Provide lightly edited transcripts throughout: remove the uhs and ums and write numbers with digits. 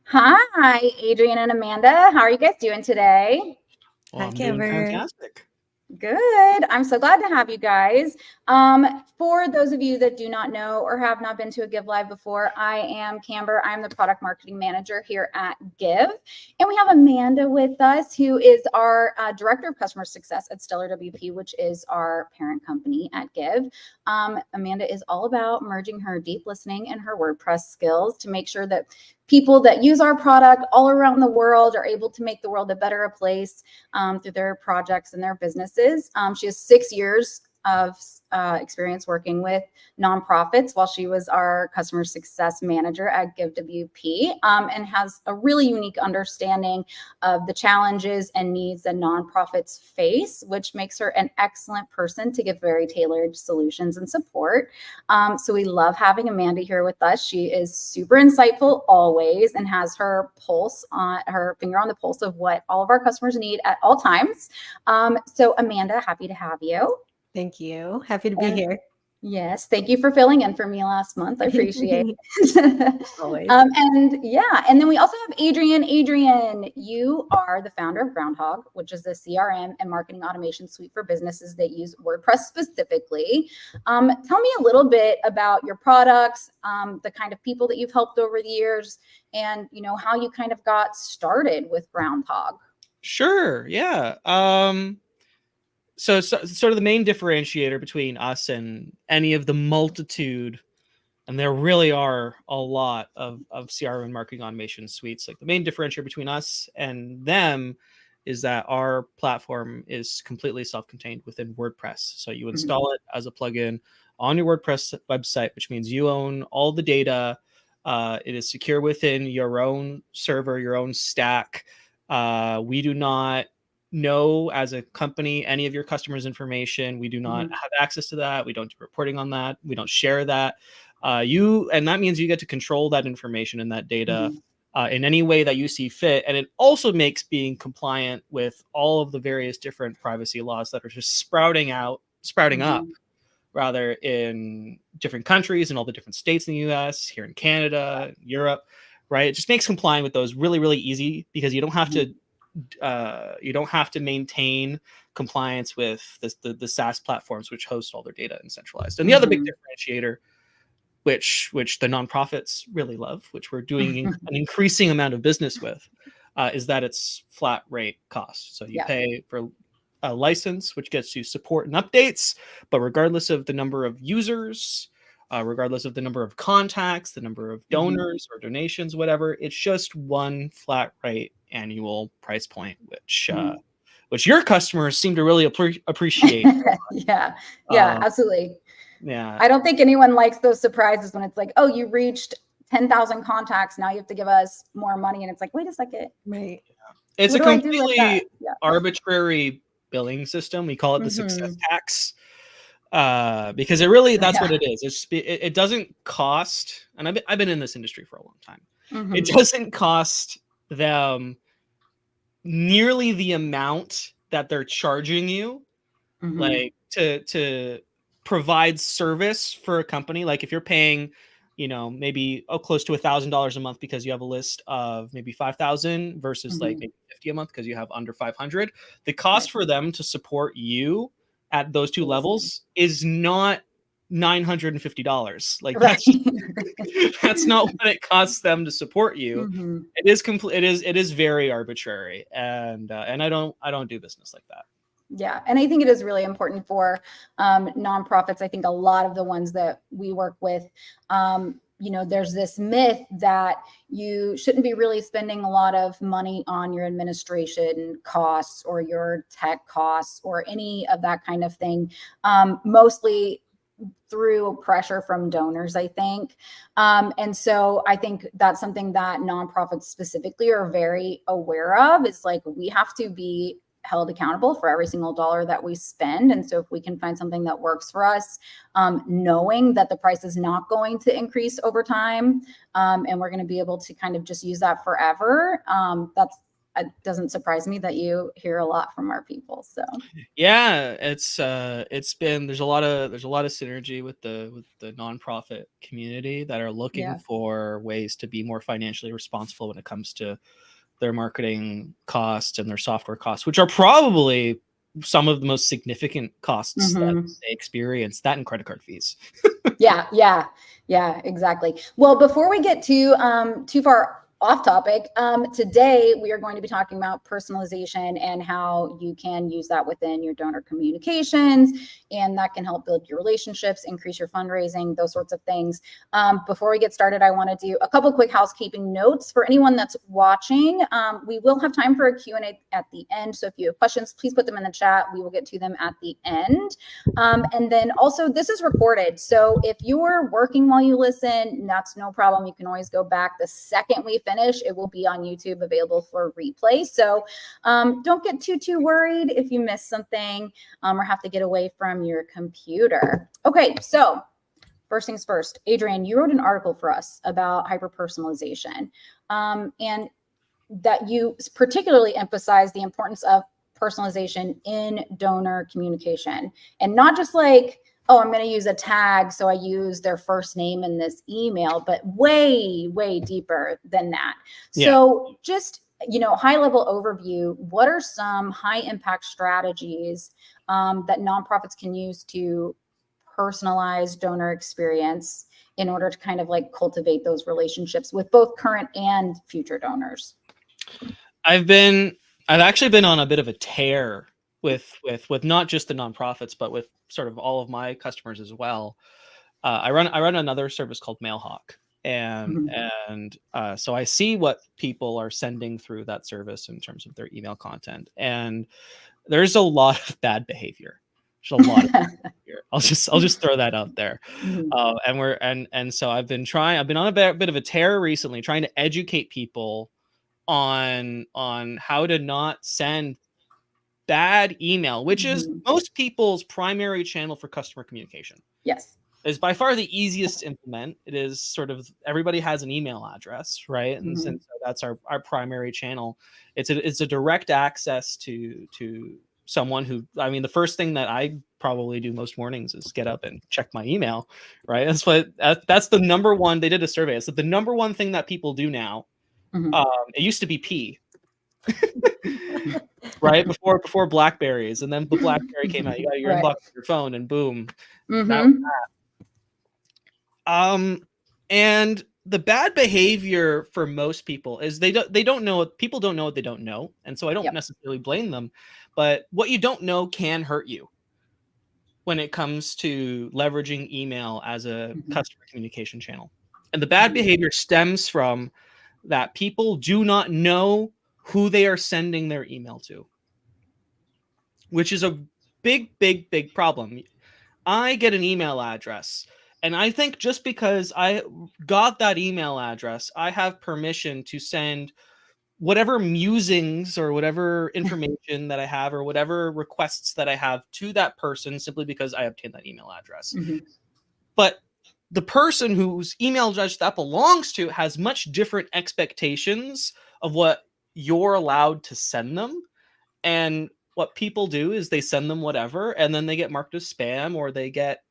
Hi, Adrian and Amanda. How are you guys doing today? Well, I'm doing fantastic. Good. I'm so glad to have you guys. For those of you that do not know or have not been to a Give Live before, I am Camber. I'm the product marketing manager here at Give. And we have Amanda with us, who is our director of customer success at Stellar WP, which is our parent company at Give. Amanda is all about merging her deep listening and her WordPress skills to make sure that people that use our product all around the world are able to make the world a better place through their projects and their businesses. She has 6 years of experience working with nonprofits while she was our customer success manager at GiveWP, and has a really unique understanding of the challenges and needs that nonprofits face, which makes her an excellent person to give very tailored solutions and support. So we love having Amanda here with us. She is super insightful always and has her finger on the pulse of what all of our customers need at all times. So Amanda, happy to have you. Thank you. Happy to be here. Yes, thank you for filling in for me last month. I appreciate it. Always. And then we also have Adrian. Adrian, you are the founder of Groundhogg, which is a CRM and marketing automation suite for businesses that use WordPress specifically. Tell me a little bit about your products, the kind of people that you've helped over the years, and how you kind of got started with Groundhogg. Sure. Yeah. So sort of the main differentiator between us and any of the multitude, and there really are a lot of CRM and marketing automation suites. Like, the main differentiator between us and them is that our platform is completely self-contained within WordPress. So you install it as a plugin on your WordPress website, which means you own all the data. It is secure within your own server, your own stack. We do not know, as a company, any of your customers' information. We do not have access to that. We don't do reporting on that. We don't share that. And that means you get to control that information and that data in any way that you see fit. And it also makes being compliant with all of the various different privacy laws that are just sprouting up rather in different countries and all the different states in the US, here in Canada, Europe, right? It just makes complying with those really, really easy, because you don't have to maintain compliance with the SaaS platforms which host all their data and centralized. And the other big differentiator, which the nonprofits really love, which we're doing an increasing amount of business with, is that it's flat rate cost. So you pay for a license, which gets you support and updates, but regardless of the number of users, regardless of the number of contacts, the number of donors or donations, whatever, it's just one flat rate annual price point, which your customers seem to really appreciate. Yeah, absolutely. Yeah. I don't think anyone likes those surprises when it's like, oh, you reached 10,000 contacts, now you have to give us more money. And it's like, wait a second. Right. It's a completely arbitrary billing system. We call it the success tax. Because it really, that's what it is. It doesn't cost, and I've been in this industry for a long time. It doesn't cost them nearly the amount that they're charging you, like to provide service for a company. Like, if you're paying maybe close to $1,000 a month because you have a list of maybe 5,000 versus like maybe 50 a month because you have under 500. The cost for them to support you at those two levels is not $950. Like that's not what it costs them to support you. It is complete. It is very arbitrary, and I don't do business like that. Yeah. And I think it is really important for nonprofits. I think a lot of the ones that we work with, there's this myth that you shouldn't be really spending a lot of money on your administration costs or your tech costs or any of that kind of thing. Mostly through pressure from donors, I think. And so I think that's something that nonprofits specifically are very aware of, is like, we have to be held accountable for every single dollar that we spend. And so if we can find something that works for us, knowing that the price is not going to increase over time, and we're going to be able to kind of just use that forever, it doesn't surprise me that you hear a lot from our people. So yeah, it's been, there's a lot of synergy with the nonprofit community that are looking for ways to be more financially responsible when it comes to their marketing costs and their software costs, which are probably some of the most significant costs that they experience, that and credit card fees. Yeah, exactly. Well, before we get too far off topic, today we are going to be talking about personalization and how you can use that within your donor communications, and that can help build your relationships, increase your fundraising, those sorts of things. Before we get started, I want to do a couple quick housekeeping notes for anyone that's watching. We will have time for a Q&A at the end, so if you have questions, please put them in the chat. We will get to them at the end. And then also, this is recorded, so if you're working while you listen, that's no problem. You can always go back the second we finish. It will be on YouTube, available for replay. So don't get too worried if you miss something or have to get away from your computer. Okay, so first things first, Adrian, you wrote an article for us about hyper-personalization, and that you particularly emphasize the importance of personalization in donor communication, and not just like, oh, I'm going to use a tag, so I use their first name in this email, but way deeper than that. So just, high level overview, what are some high impact strategies that nonprofits can use to personalize donor experience in order to kind of like cultivate those relationships with both current and future donors? I've actually been on a bit of a tear with not just the nonprofits, but with sort of all of my customers as well. I run another service called Mailhawk, and so I see what people are sending through that service in terms of their email content, and there's a lot of bad behavior. There's a lot of bad behavior. I'll just throw that out there. And so I've been on a bit of a tear recently, trying to educate people on how to not send bad email, which is most people's primary channel for customer communication. Yes. Is by far the easiest to implement. It is sort of, everybody has an email address, right? And so that's our primary channel. It's a direct access to someone who, I mean, the first thing that I probably do most mornings is get up and check my email, right? That's the number one. They did a survey. It's the number one thing that people do now. It used to be pee. Right before Blackberries, and then the Blackberry came out. You got your inbox on your phone, and boom, that was that. And the bad behavior for most people is they don't know. People don't know what they don't know, and so I don't necessarily blame them. But what you don't know can hurt you when it comes to leveraging email as a customer communication channel. And the bad behavior stems from that people do not know who they are sending their email to, which is a big problem. I get an email address, and I think just because I got that email address, I have permission to send whatever musings or whatever information that I have or whatever requests that I have to that person simply because I obtained that email address. But the person whose email address that belongs to has much different expectations of what you're allowed to send them. And what people do is they send them whatever, and then they get marked as spam, or they get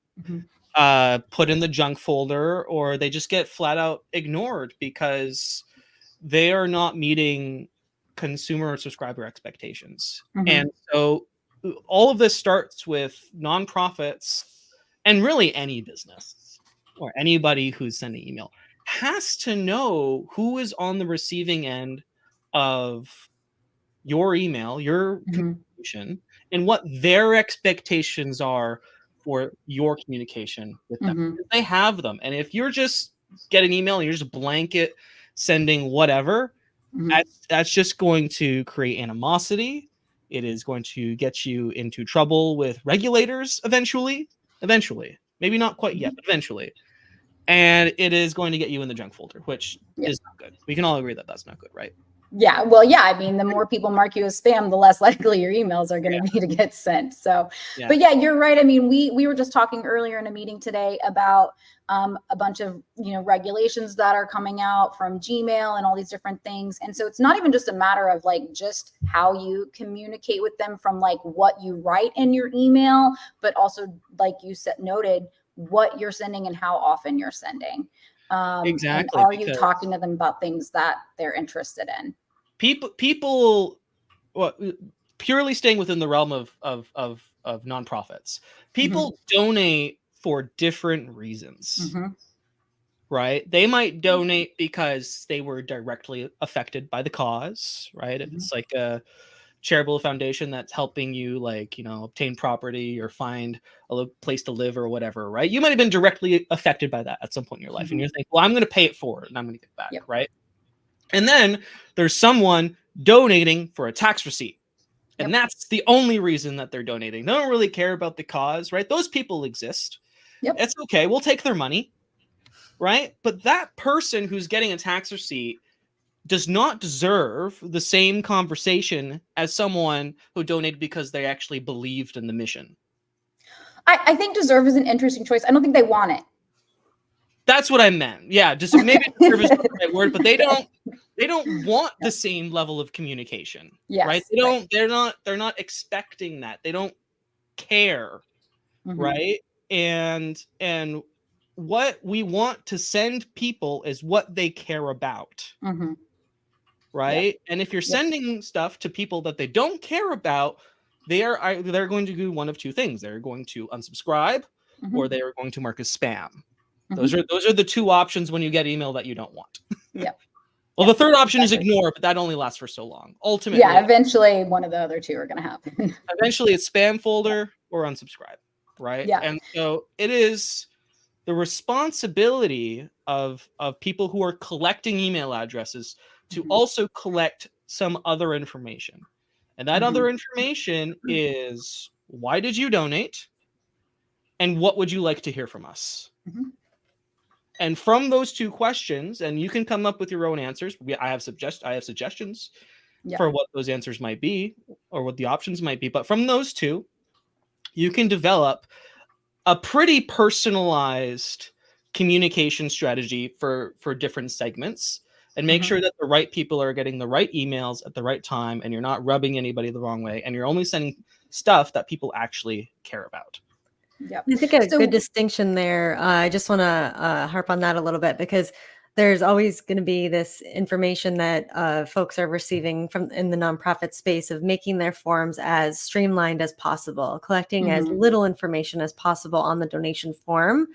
put in the junk folder, or they just get flat out ignored because they are not meeting consumer or subscriber expectations. And so all of this starts with nonprofits, and really any business or anybody who's sending email has to know who is on the receiving end of your email, your communication, and what their expectations are for your communication with them. They have them. And if you're just getting email and you're just blanket sending whatever, that's just going to create animosity. It is going to get you into trouble with regulators eventually, maybe not quite yet, but eventually. And it is going to get you in the junk folder, which is not good. We can all agree that that's not good, right? Yeah, well, yeah, I mean, the more people mark you as spam, the less likely your emails are going to be to get sent. So, but yeah, you're right. I mean, we were just talking earlier in a meeting today about a bunch of, regulations that are coming out from Gmail and all these different things. And so it's not even just a matter of like just how you communicate with them from like what you write in your email, but also like you said, noted what you're sending and how often you're sending. Exactly. And are you talking to them about things that they're interested in? People, well, purely staying within the realm of nonprofits, people donate for different reasons, right? They might donate because they were directly affected by the cause, right? If it's like a charitable foundation that's helping you, like, obtain property or find a place to live or whatever, right? You might have been directly affected by that at some point in your life, and you're thinking, well, I'm going to pay it forward and I'm going to get back, right? And then there's someone donating for a tax receipt. And that's the only reason that they're donating. They don't really care about the cause, right? Those people exist. It's okay. We'll take their money, right? But that person who's getting a tax receipt does not deserve the same conversation as someone who donated because they actually believed in the mission. I think deserve is an interesting choice. I don't think they want it. That's what I meant. Yeah, just maybe deserve is not the right word, but they don't want the same level of communication. Right? They're not expecting that. They don't care. Right? And what we want to send people is what they care about. Right? And if you're sending stuff to people that they don't care about, they're going to do one of two things. They're going to unsubscribe, or they are going to mark as spam. Those are the two options when you get email that you don't want. Well, the third option is ignore, but that only lasts for so long. Ultimately, eventually one of the other two are going to happen. Eventually, it's spam folder or unsubscribe, right? And so it is the responsibility of people who are collecting email addresses to also collect some other information. And that other information is, why did you donate? And what would you like to hear from us? And from those two questions, and you can come up with your own answers. I have suggestions for what those answers might be, or what the options might be. But from those two, you can develop a pretty personalized communication strategy for different segments, and make sure that the right people are getting the right emails at the right time, and you're not rubbing anybody the wrong way, and you're only sending stuff that people actually care about. I think a good distinction there. I just want to harp on that a little bit, because there's always going to be this information that folks are receiving from in the nonprofit space of making their forms as streamlined as possible, collecting as little information as possible on the donation form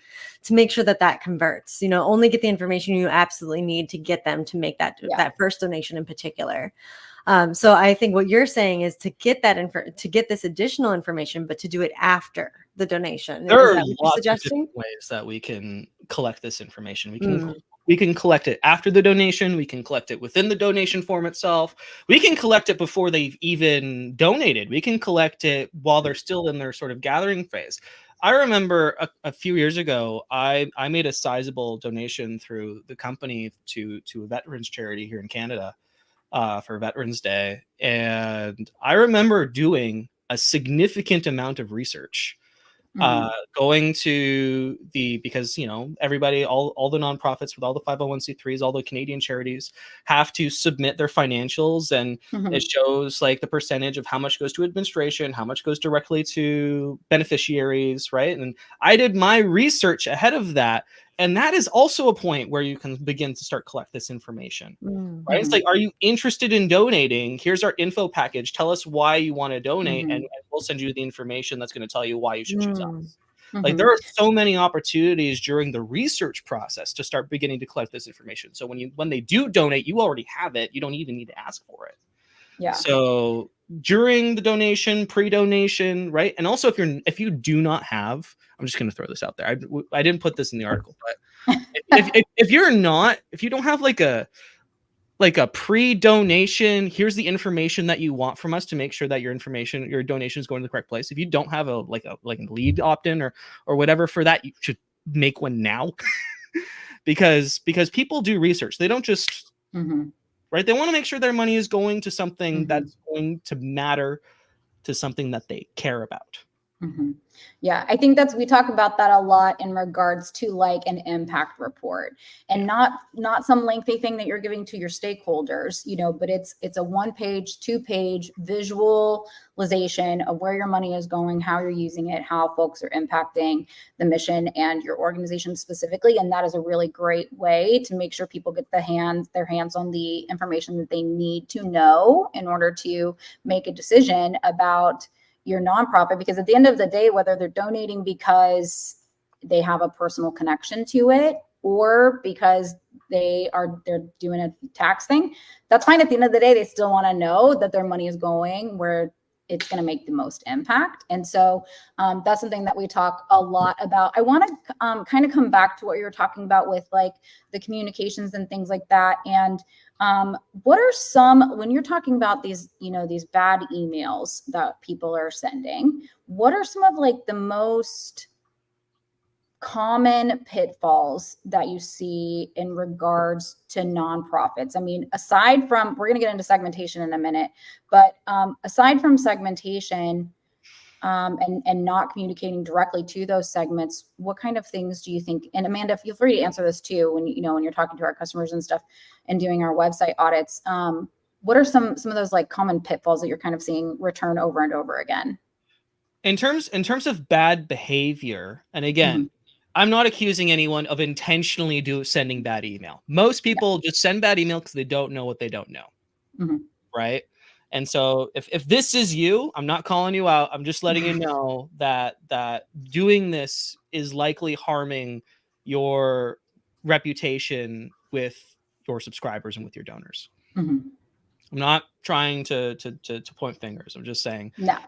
to make sure that that converts. Only get the information you absolutely need to get them to make that first donation in particular. So I think what you're saying is to get that to get this additional information, but to do it after the donation. There are lots of different ways that we can collect this information. We can collect it after the donation. We can collect it within the donation form itself. We can collect it before they've even donated. We can collect it while they're still in their sort of gathering phase. I remember a few years ago, I made a sizable donation through the company to a veterans charity here in Canada. For Veterans Day. And I remember doing a significant amount of research Going to because everybody, all the nonprofits with all the 501c3s, all the Canadian charities have to submit their financials, and it shows like the percentage of how much goes to administration, how much goes directly to beneficiaries, right? And I did my research ahead of that, and that is also a point where you can begin to start collect this information. Right? It's like, are you interested in donating? Here's our info package. Tell us why you want to donate, and we'll send you the information that's going to tell you why you should choose us. Like, there are so many opportunities during the research process to start beginning to collect this information. So when they do donate, you already have it. You don't even need to ask for it. Yeah. So during the donation, pre-donation, right? And also if you do not have, I'm just going to throw this out there. I didn't put this in the article, but if you don't have like a pre-donation, here's the information that you want from us to make sure that your donation is going to the correct place. If you don't have a lead opt-in or whatever for that, you should make one now. because people do research. They don't just right. They want to make sure their money is going to something that's going to matter, to something that they care about. Yeah, I think we talk about that a lot in regards to like an impact report, and not some lengthy thing that you're giving to your stakeholders, but it's a 1-page, 2-page visualization of where your money is going, how you're using it, how folks are impacting the mission and your organization specifically. And that is a really great way to make sure people get their hands on the information that they need to know in order to make a decision about your nonprofit. Because at the end of the day, whether they're donating because they have a personal connection to it or because they're doing a tax thing, that's fine. At the end of the day, they still want to know that their money is going where it's going to make the most impact. And so that's something that we talk a lot about. I want to kind of come back to what you were talking about with like the communications and things like that. And what are some, when you're talking about these bad emails that people are sending, what are some of like the most common pitfalls that you see in regards to nonprofits? I mean, aside from, we're going to get into segmentation in a minute, but aside from segmentation and not communicating directly to those segments, what kind of things do you think? And Amanda, feel free to answer this too when you're talking to our customers and stuff and doing our website audits. What are some of those like common pitfalls that you're kind of seeing return over and over again? In terms of bad behavior, and again, I'm not accusing anyone of intentionally sending bad email. Most people just send bad email because they don't know what they don't know, right? And so if this is you, I'm not calling you out. I'm just letting you know that doing this is likely harming your reputation with your subscribers and with your donors. I'm not trying to point fingers. I'm just saying, no,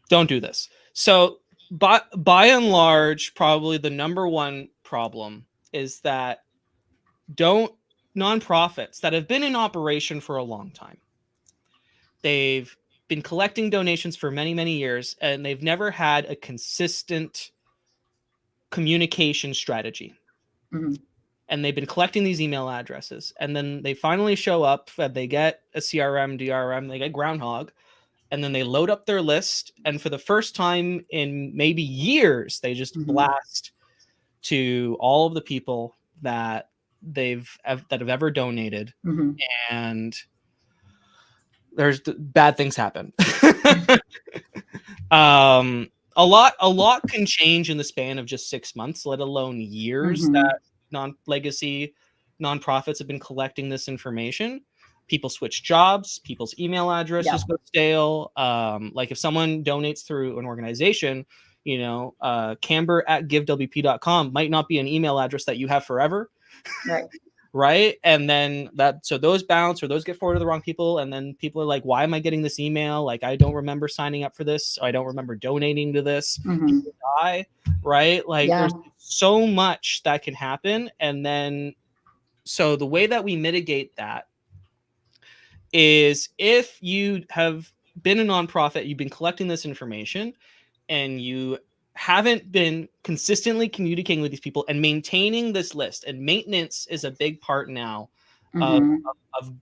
don't do this. So by and large, probably the number one problem is that nonprofits that have been in operation for a long time, they've been collecting donations for many, many years, and they've never had a consistent communication strategy. And they've been collecting these email addresses, and then they finally show up, they get a CRM, DRM, they get Groundhogg, and then they load up their list, and for the first time in maybe years, they just blast to all of the people that have ever donated, and there's bad things happen. A lot can change in the span of just 6 months, let alone years that legacy nonprofits have been collecting this information. People switch jobs, people's email addresses go stale. Like if someone donates through an organization, camber@givewp.com might not be an email address that you have forever. Right. Right. And then so those bounce or those get forwarded to the wrong people. And then people are like, why am I getting this email? Like, I don't remember signing up for this. I don't remember donating to this. People die. Right. Like there's so much that can happen. And then, so the way that we mitigate that is if you have been a nonprofit, you've been collecting this information, and you haven't been consistently communicating with these people and maintaining this list. And maintenance is a big part now of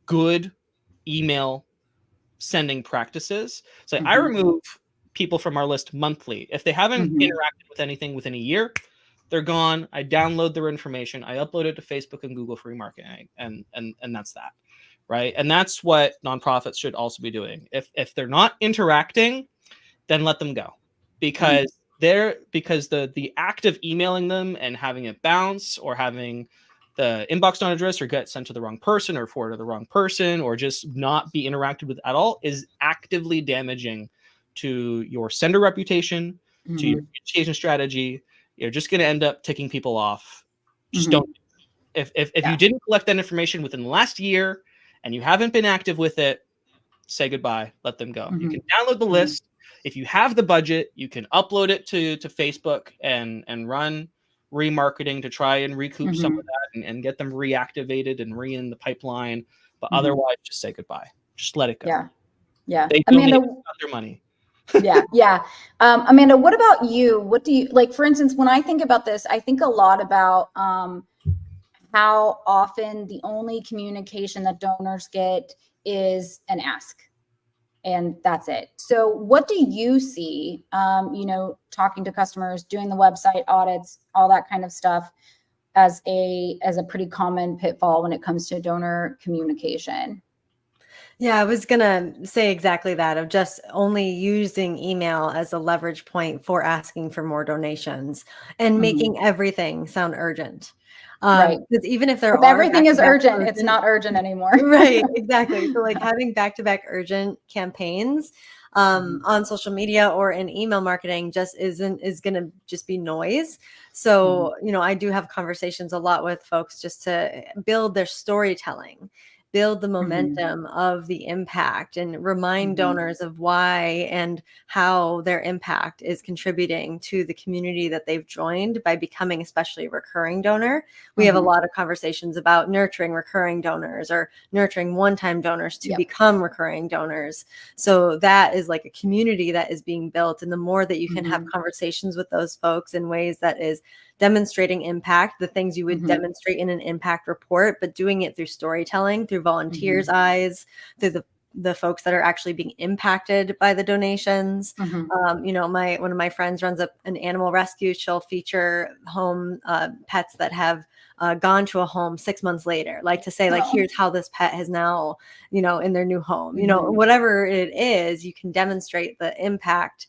good email sending practices. So I remove people from our list monthly. If they haven't interacted with anything within a year, they're gone. I download their information, I upload it to Facebook and Google for remarketing, and that's that, right? And that's what nonprofits should also be doing. If they're not interacting, then let them go, because the act of emailing them and having it bounce, or having the inbox not addressed, or get sent to the wrong person, or forward to the wrong person, or just not be interacted with at all, is actively damaging to your sender reputation, to your communication strategy. You're just going to end up ticking people off. Just don't. If you didn't collect that information within the last year and you haven't been active with it, say goodbye. Let them go. You can download the list. If you have the budget, you can upload it to Facebook and run remarketing to try and recoup some of that, and get them reactivated and in the pipeline. But otherwise, just say goodbye. Just let it go. Yeah. They Amanda, got their money. Yeah. Amanda, what about you? What do you like? For instance, when I think about this, I think a lot about how often the only communication that donors get is an ask, and that's it. So what do you see, talking to customers, doing the website audits, all that kind of stuff, as a pretty common pitfall when it comes to donor communication? Yeah, I was going to say exactly that, of just only using email as a leverage point for asking for more donations, and making everything sound urgent. Right. Because even if there are everything is urgent, it's not urgent anymore. Right, exactly. So like having back-to-back urgent campaigns on social media or in email marketing just is going to just be noise. So, I do have conversations a lot with folks just to build their storytelling, build the momentum of the impact, and remind donors of why and how their impact is contributing to the community that they've joined by becoming especially a recurring donor. We have a lot of conversations about nurturing recurring donors, or nurturing one-time donors to become recurring donors. So that is like a community that is being built. And the more that you can have conversations with those folks in ways that is demonstrating impact, the things you would demonstrate in an impact report, but doing it through storytelling, through volunteers' eyes, through the folks that are actually being impacted by the donations. One of my friends runs an animal rescue. She'll feature home pets that have gone to a home 6 months later, like to say, like, here's how this pet has now, in their new home, whatever it is, you can demonstrate the impact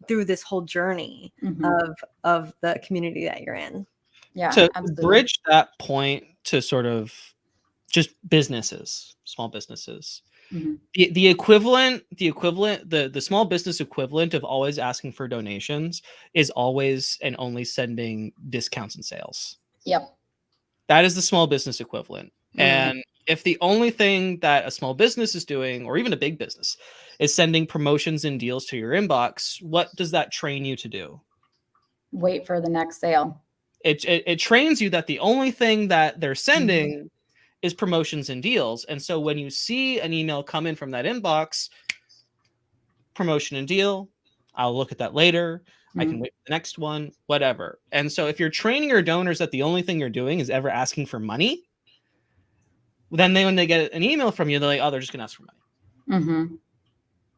through this whole journey of the community that you're in. Yeah, to absolutely. Bridge that point to sort of just businesses, small businesses. The equivalent, the small business equivalent of always asking for donations is always and only sending discounts and sales. Yep. That is the small business equivalent. And if the only thing that a small business is doing, or even a big business, is sending promotions and deals to your inbox, what does that train you to do? Wait for the next sale. It trains you that the only thing that they're sending is promotions and deals. And so when you see an email come in from that inbox, promotion and deal, I'll look at that later. I can wait for the next one, whatever. And so if you're training your donors that the only thing you're doing is ever asking for money, then when they get an email from you, they're like, oh, they're just gonna ask for money.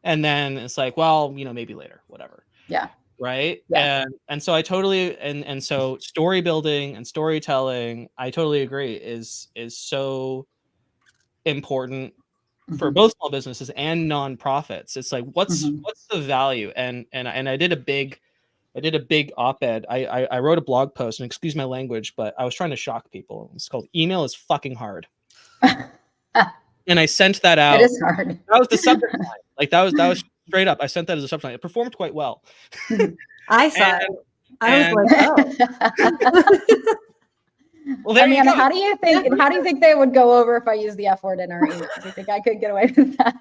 And then it's like, well, maybe later, whatever. Yeah. Right. Yeah. And so I totally, and so story building and storytelling, I totally agree, is so important for both small businesses and nonprofits. It's like, what's the value? And I did a big op-ed. I wrote a blog post, and excuse my language, but I was trying to shock people. It's called "Email is Fucking Hard." And I sent that out. It is hard. That was the subject line. Like that was straight up. I sent that as a subject line. It performed quite well. I saw it. I was like, oh. Well, there you go. How do you think they would go over if I used the F word in our email? Do you think I could get away with that?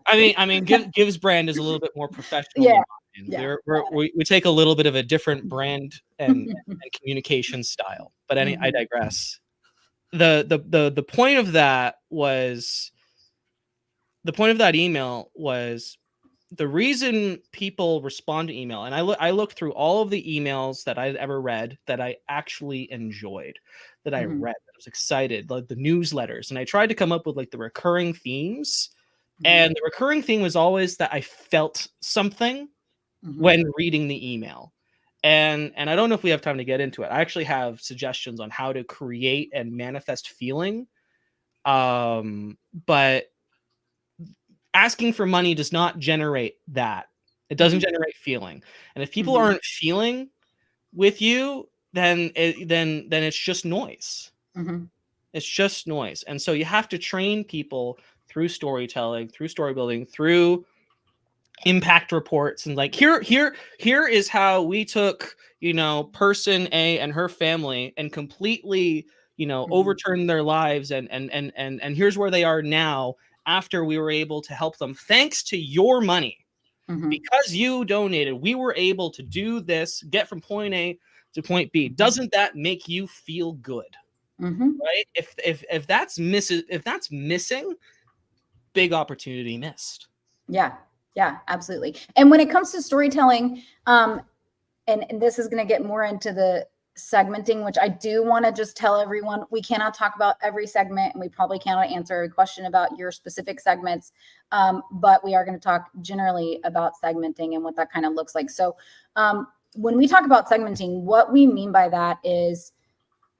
I mean, Give's brand is a little bit more professional. Yeah. We take a little bit of a different brand and communication style. But I digress. The point of that was, the point of that email was, the reason people respond to email, and I looked through all of the emails that I'd ever read that I actually enjoyed, that I read, that I was excited, like the newsletters, and I tried to come up with like the recurring themes. And the recurring theme was always that I felt something when reading the email. And I don't know if we have time to get into it. I actually have suggestions on how to create and manifest feeling. But asking for money does not generate that. It doesn't generate feeling. And if people aren't feeling with you, then it's just noise. It's just noise. And so you have to train people through storytelling, through story building, through impact reports, and like here is how we took, person A and her family and completely, overturned their lives, and here's where they are now after we were able to help them thanks to your money. Because you donated, we were able to do this, get from point A to point B. Doesn't that make you feel good? Right? If that's missing, big opportunity missed. Yeah, absolutely. And when it comes to storytelling, and this is going to get more into the segmenting, which I do want to just tell everyone, we cannot talk about every segment, and we probably cannot answer every question about your specific segments. But we are going to talk generally about segmenting and what that kind of looks like. So when we talk about segmenting, what we mean by that is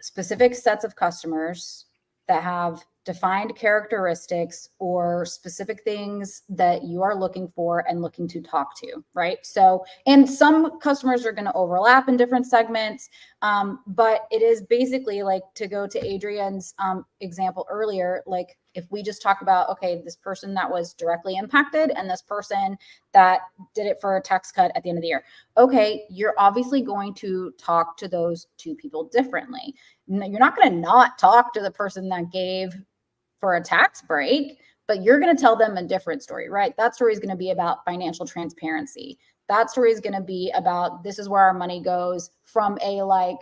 specific sets of customers that have defined characteristics or specific things that you are looking for and looking to talk to, right? So, and some customers are going to overlap in different segments, but it is basically like, to go to Adrian's example earlier, like if we just talk about, okay, this person that was directly impacted and this person that did it for a tax cut at the end of the year. Okay, you're obviously going to talk to those two people differently. You're not going to not talk to the person that gave for a tax break, but you're going to tell them a different story, right? That story is going to be about financial transparency. That story is going to be about, this is where our money goes, from a like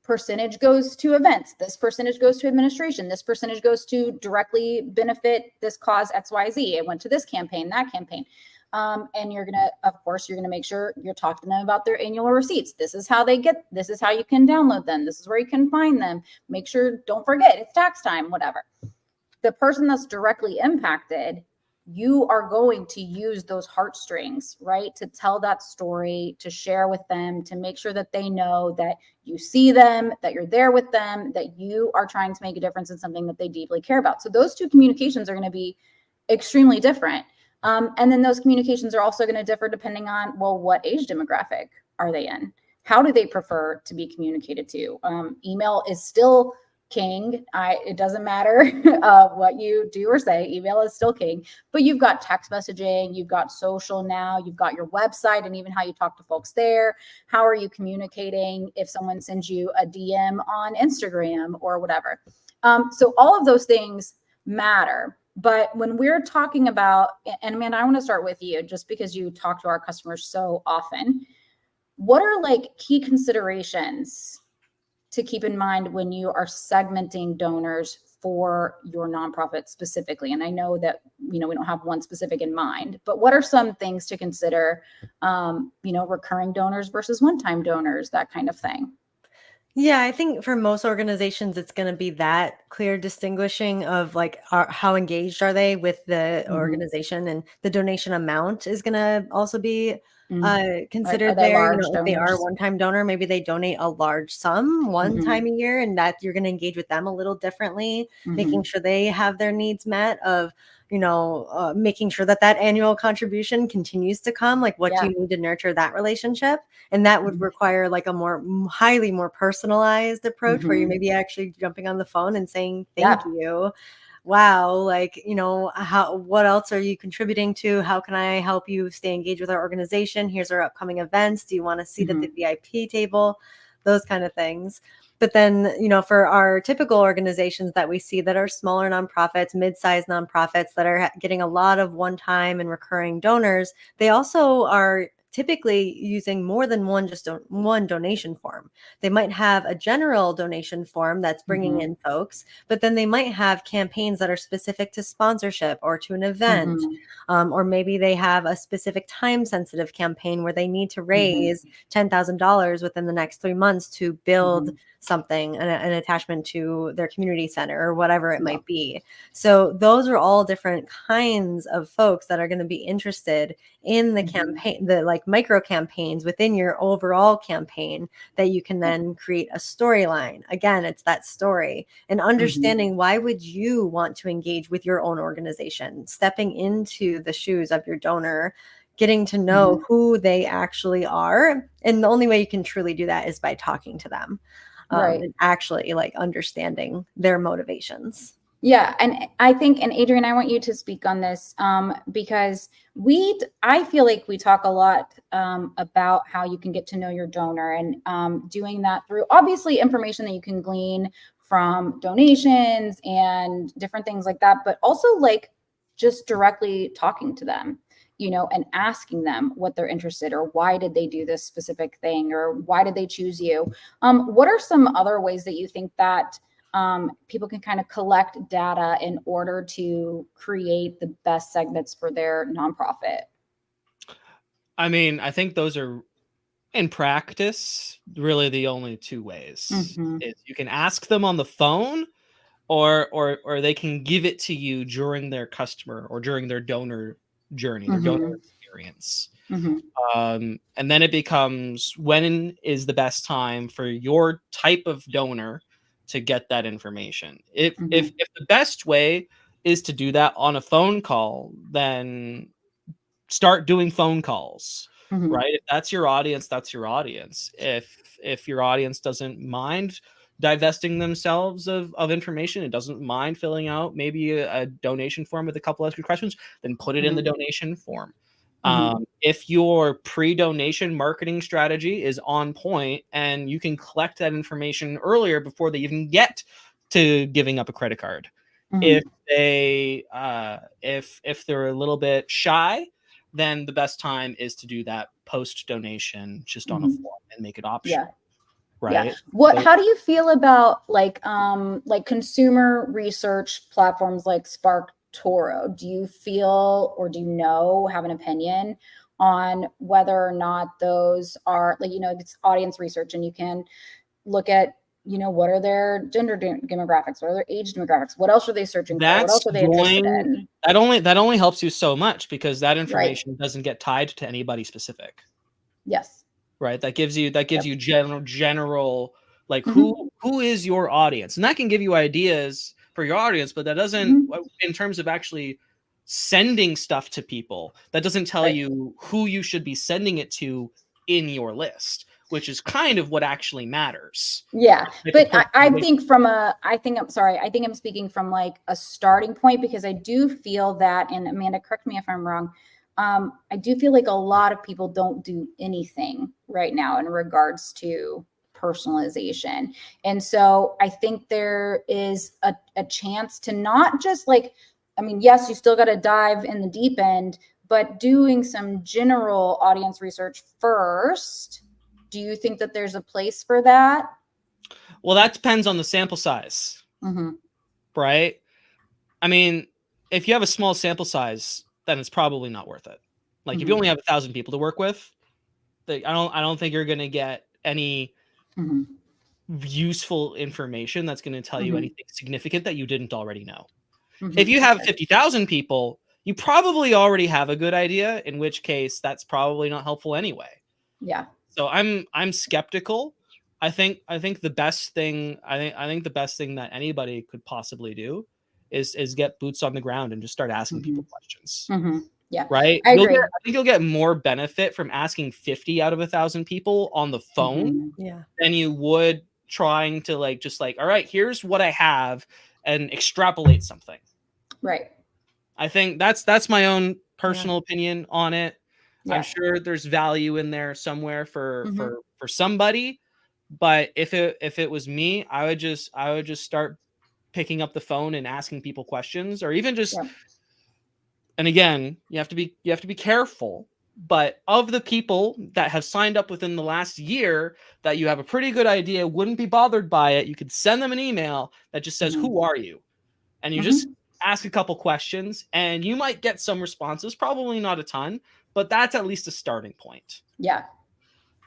percentage goes to events, this percentage goes to administration, this percentage goes to directly benefit this cause XYZ. It went to this campaign, that campaign. And you're going to, of course, you're going to make sure you're talking to them about their annual receipts. This is how they get, this is how you can download them. This is where you can find them. Make sure, don't forget, it's tax time, whatever. The person that's directly impacted, you are going to use those heartstrings, right? To tell that story, to share with them, to make sure that they know that you see them, that you're there with them, that you are trying to make a difference in something that they deeply care about. So those two communications are going to be extremely different. And then those communications are also going to differ depending on, well, what age demographic are they in? How do they prefer to be communicated to? Email is still king. It doesn't matter what you do or say, email is still king, but you've got text messaging, you've got social now, you've got your website and even how you talk to folks there. How are you communicating if someone sends you a DM on Instagram or whatever? So all of those things matter. But when we're talking about, and Amanda, I want to start with you just because you talk to our customers so often. What are like key considerations to keep in mind when you are segmenting donors for your nonprofit specifically? And I know that, we don't have one specific in mind, but what are some things to consider, recurring donors versus one-time donors, that kind of thing? Yeah, I think for most organizations, it's going to be that clear distinguishing of like, how engaged are they with the organization, and the donation amount is going to also be considered Are they there. large If they are a donors? one-time donor, maybe they donate a large sum one time a year, and that you're going to engage with them a little differently, making sure they have their needs met, of making sure that annual contribution continues to come. Like, what do you need to nurture that relationship? And that would require like a highly more personalized approach, where you may be actually jumping on the phone and saying, thank you. Wow. Like, what else are you contributing to? How can I help you stay engaged with our organization? Here's our upcoming events. Do you want to see at the VIP table? Those kind of things. But then, for our typical organizations that we see that are smaller nonprofits, mid-sized nonprofits that are getting a lot of one-time and recurring donors, they also are typically using more than one donation form. They might have a general donation form that's bringing in folks, but then they might have campaigns that are specific to sponsorship or to an event. Or maybe they have a specific time-sensitive campaign where they need to raise $10,000 within the next 3 months to build something, an attachment to their community center or whatever it might be. So those are all different kinds of folks that are going to be interested in the campaign, the like like micro campaigns within your overall campaign that you can then create a storyline. Again, it's that story and understanding why would you want to engage with your own organization, stepping into the shoes of your donor, getting to know who they actually are. And the only way you can truly do that is by talking to them, and actually like understanding their motivations. Yeah. And I think, and Adrian, I want you to speak on this because I feel like we talk a lot about how you can get to know your donor, and doing that through obviously information that you can glean from donations and different things like that, but also like just directly talking to them, and asking them what they're interested, or why did they do this specific thing, or why did they choose you? What are some other ways that you think that people can kind of collect data in order to create the best segments for their nonprofit? I mean, I think those are, in practice, really the only two ways. Is you can ask them on the phone, or they can give it to you during their customer or during their donor journey, their donor experience. And then it becomes, when is the best time for your type of donor to get that information? If the best way is to do that on a phone call, then start doing phone calls, right? If that's your audience, that's your audience. If your audience doesn't mind divesting themselves of information, it doesn't mind filling out maybe a donation form with a couple extra questions, then put it in the donation form. If your pre-donation marketing strategy is on point and you can collect that information earlier before they even get to giving up a credit card, if they're a little bit shy, then the best time is to do that post donation just on a form and make it optional. Right. Yeah. How do you feel about like consumer research platforms like SparkToro? Do you feel, or do you have an opinion on whether or not those are like, it's audience research, and you can look at, what are their gender demographics? What are their age demographics? What else are they searching for? What else are they interested in? That only helps you so much, because that information doesn't get tied to anybody specific. Yes. Right. That gives you general, like who is your audience, and that can give you ideas for your audience, but that doesn't, in terms of actually sending stuff to people, that doesn't tell you who you should be sending it to in your list, which is kind of what actually matters. Yeah. But I think I'm speaking from like a starting point, because I do feel that, and Amanda, correct me if I'm wrong, I do feel like a lot of people don't do anything right now in regards to personalization. And so I think there is a chance to not just yes, you still got to dive in the deep end, but doing some general audience research first. Do you think that there's a place for that? Well, that depends on the sample size, right? I mean, if you have a small sample size, then it's probably not worth it. Like if you only have 1,000 people to work with, I don't think you're going to get any useful information that's going to tell you anything significant that you didn't already know. If you have 50,000 people, you probably already have a good idea, in which case that's probably not helpful anyway. Yeah. So I'm skeptical. I think the best thing the best thing that anybody could possibly do is get boots on the ground and just start asking people questions. Yeah. Right. I agree. I think you'll get more benefit from asking 50 out of 1,000 people on the phone than you would trying to all right, here's what I have, and extrapolate something. Right. I think that's my own personal opinion on it. Yeah. I'm sure there's value in there somewhere for somebody, but if it was me, I would just start picking up the phone and asking people questions, or even just and again, you have to be careful, but of the people that have signed up within the last year that you have a pretty good idea wouldn't be bothered by it, you could send them an email that just says, "Who are you?" And you just ask a couple questions, and you might get some responses, probably not a ton, but that's at least a starting point. Yeah.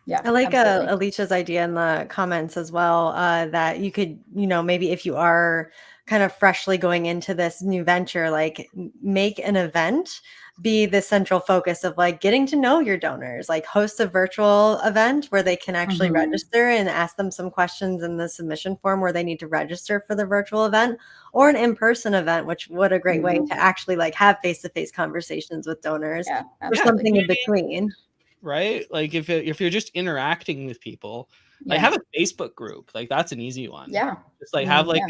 Yeah. I like Alicia's idea in the comments as well, that you could, maybe if you are kind of freshly going into this new venture, like make an event be the central focus of like getting to know your donors, like host a virtual event where they can actually register and ask them some questions in the submission form where they need to register for the virtual event, or an in-person event, which what a great way to actually like have face-to-face conversations with donors, or something in between. Right? Like if you're just interacting with people, like have a Facebook group. Like that's an easy one. Yeah. Just like have like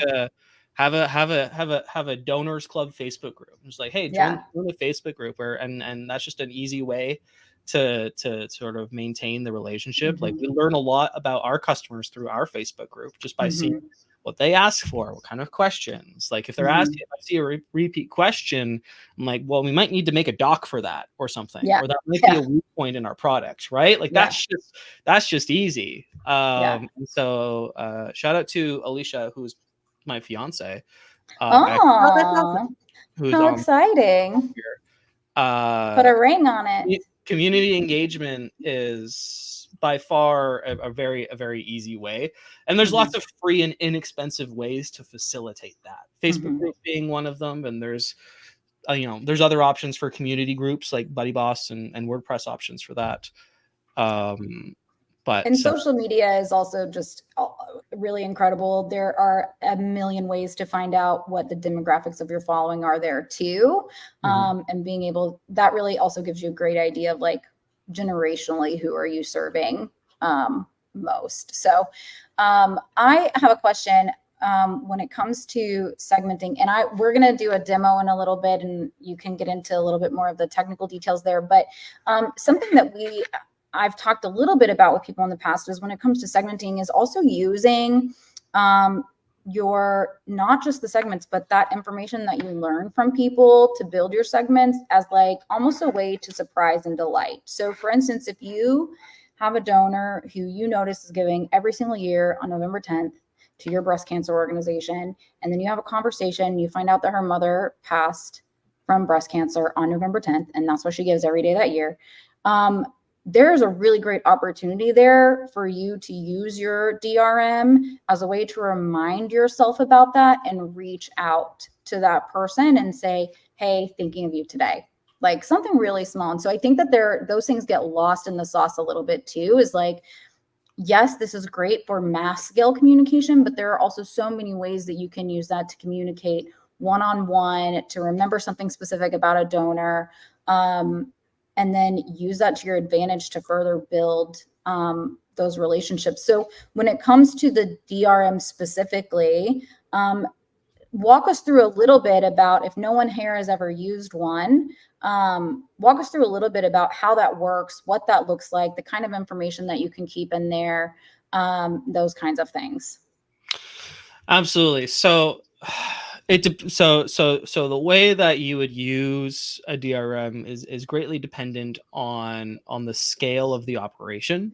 have a donors club Facebook group. Just like, hey, join the Facebook group where and that's just an easy way to sort of maintain the relationship. Like we learn a lot about our customers through our Facebook group just by seeing what they ask for, what kind of questions. Like if they're asking, if I see a repeat question, I'm like, well, we might need to make a doc for that or something, or that might be a weak point in our product, right? Like that's just easy. And so shout out to Alicia, who's my fiance. That's awesome. How exciting. Put a ring on it. Community engagement is by far a very easy way, and there's lots of free and inexpensive ways to facilitate that. Facebook group being one of them, and there's there's other options for community groups like Buddy Boss and WordPress options for that. But social media is also just really incredible. There are a million ways to find out what the demographics of your following are there too. And being able, that really also gives you a great idea of like generationally, who are you serving most? So I have a question when it comes to segmenting, and we're going to do a demo in a little bit and you can get into a little bit more of the technical details there. But something that I've talked a little bit about with people in the past is when it comes to segmenting is also using your, not just the segments, but that information that you learn from people to build your segments as like almost a way to surprise and delight. So for instance, if you have a donor who you notice is giving every single year on November 10th to your breast cancer organization, and then you have a conversation, you find out that her mother passed from breast cancer on November 10th, and that's what she gives every day that year. There's a really great opportunity there for you to use your DRM as a way to remind yourself about that and reach out to that person and say, hey, thinking of you today. Like something really small. And so I think that those things get lost in the sauce a little bit too, is like, yes, this is great for mass scale communication, but there are also so many ways that you can use that to communicate one-on-one, to remember something specific about a donor, and then use that to your advantage to further build those relationships. So when it comes to the DRM specifically, walk us through a little bit about, if no one here has ever used one, walk us through a little bit about how that works, what that looks like, the kind of information that you can keep in there, those kinds of things. Absolutely. So so the way that you would use a DRM is greatly dependent on the scale of the operation,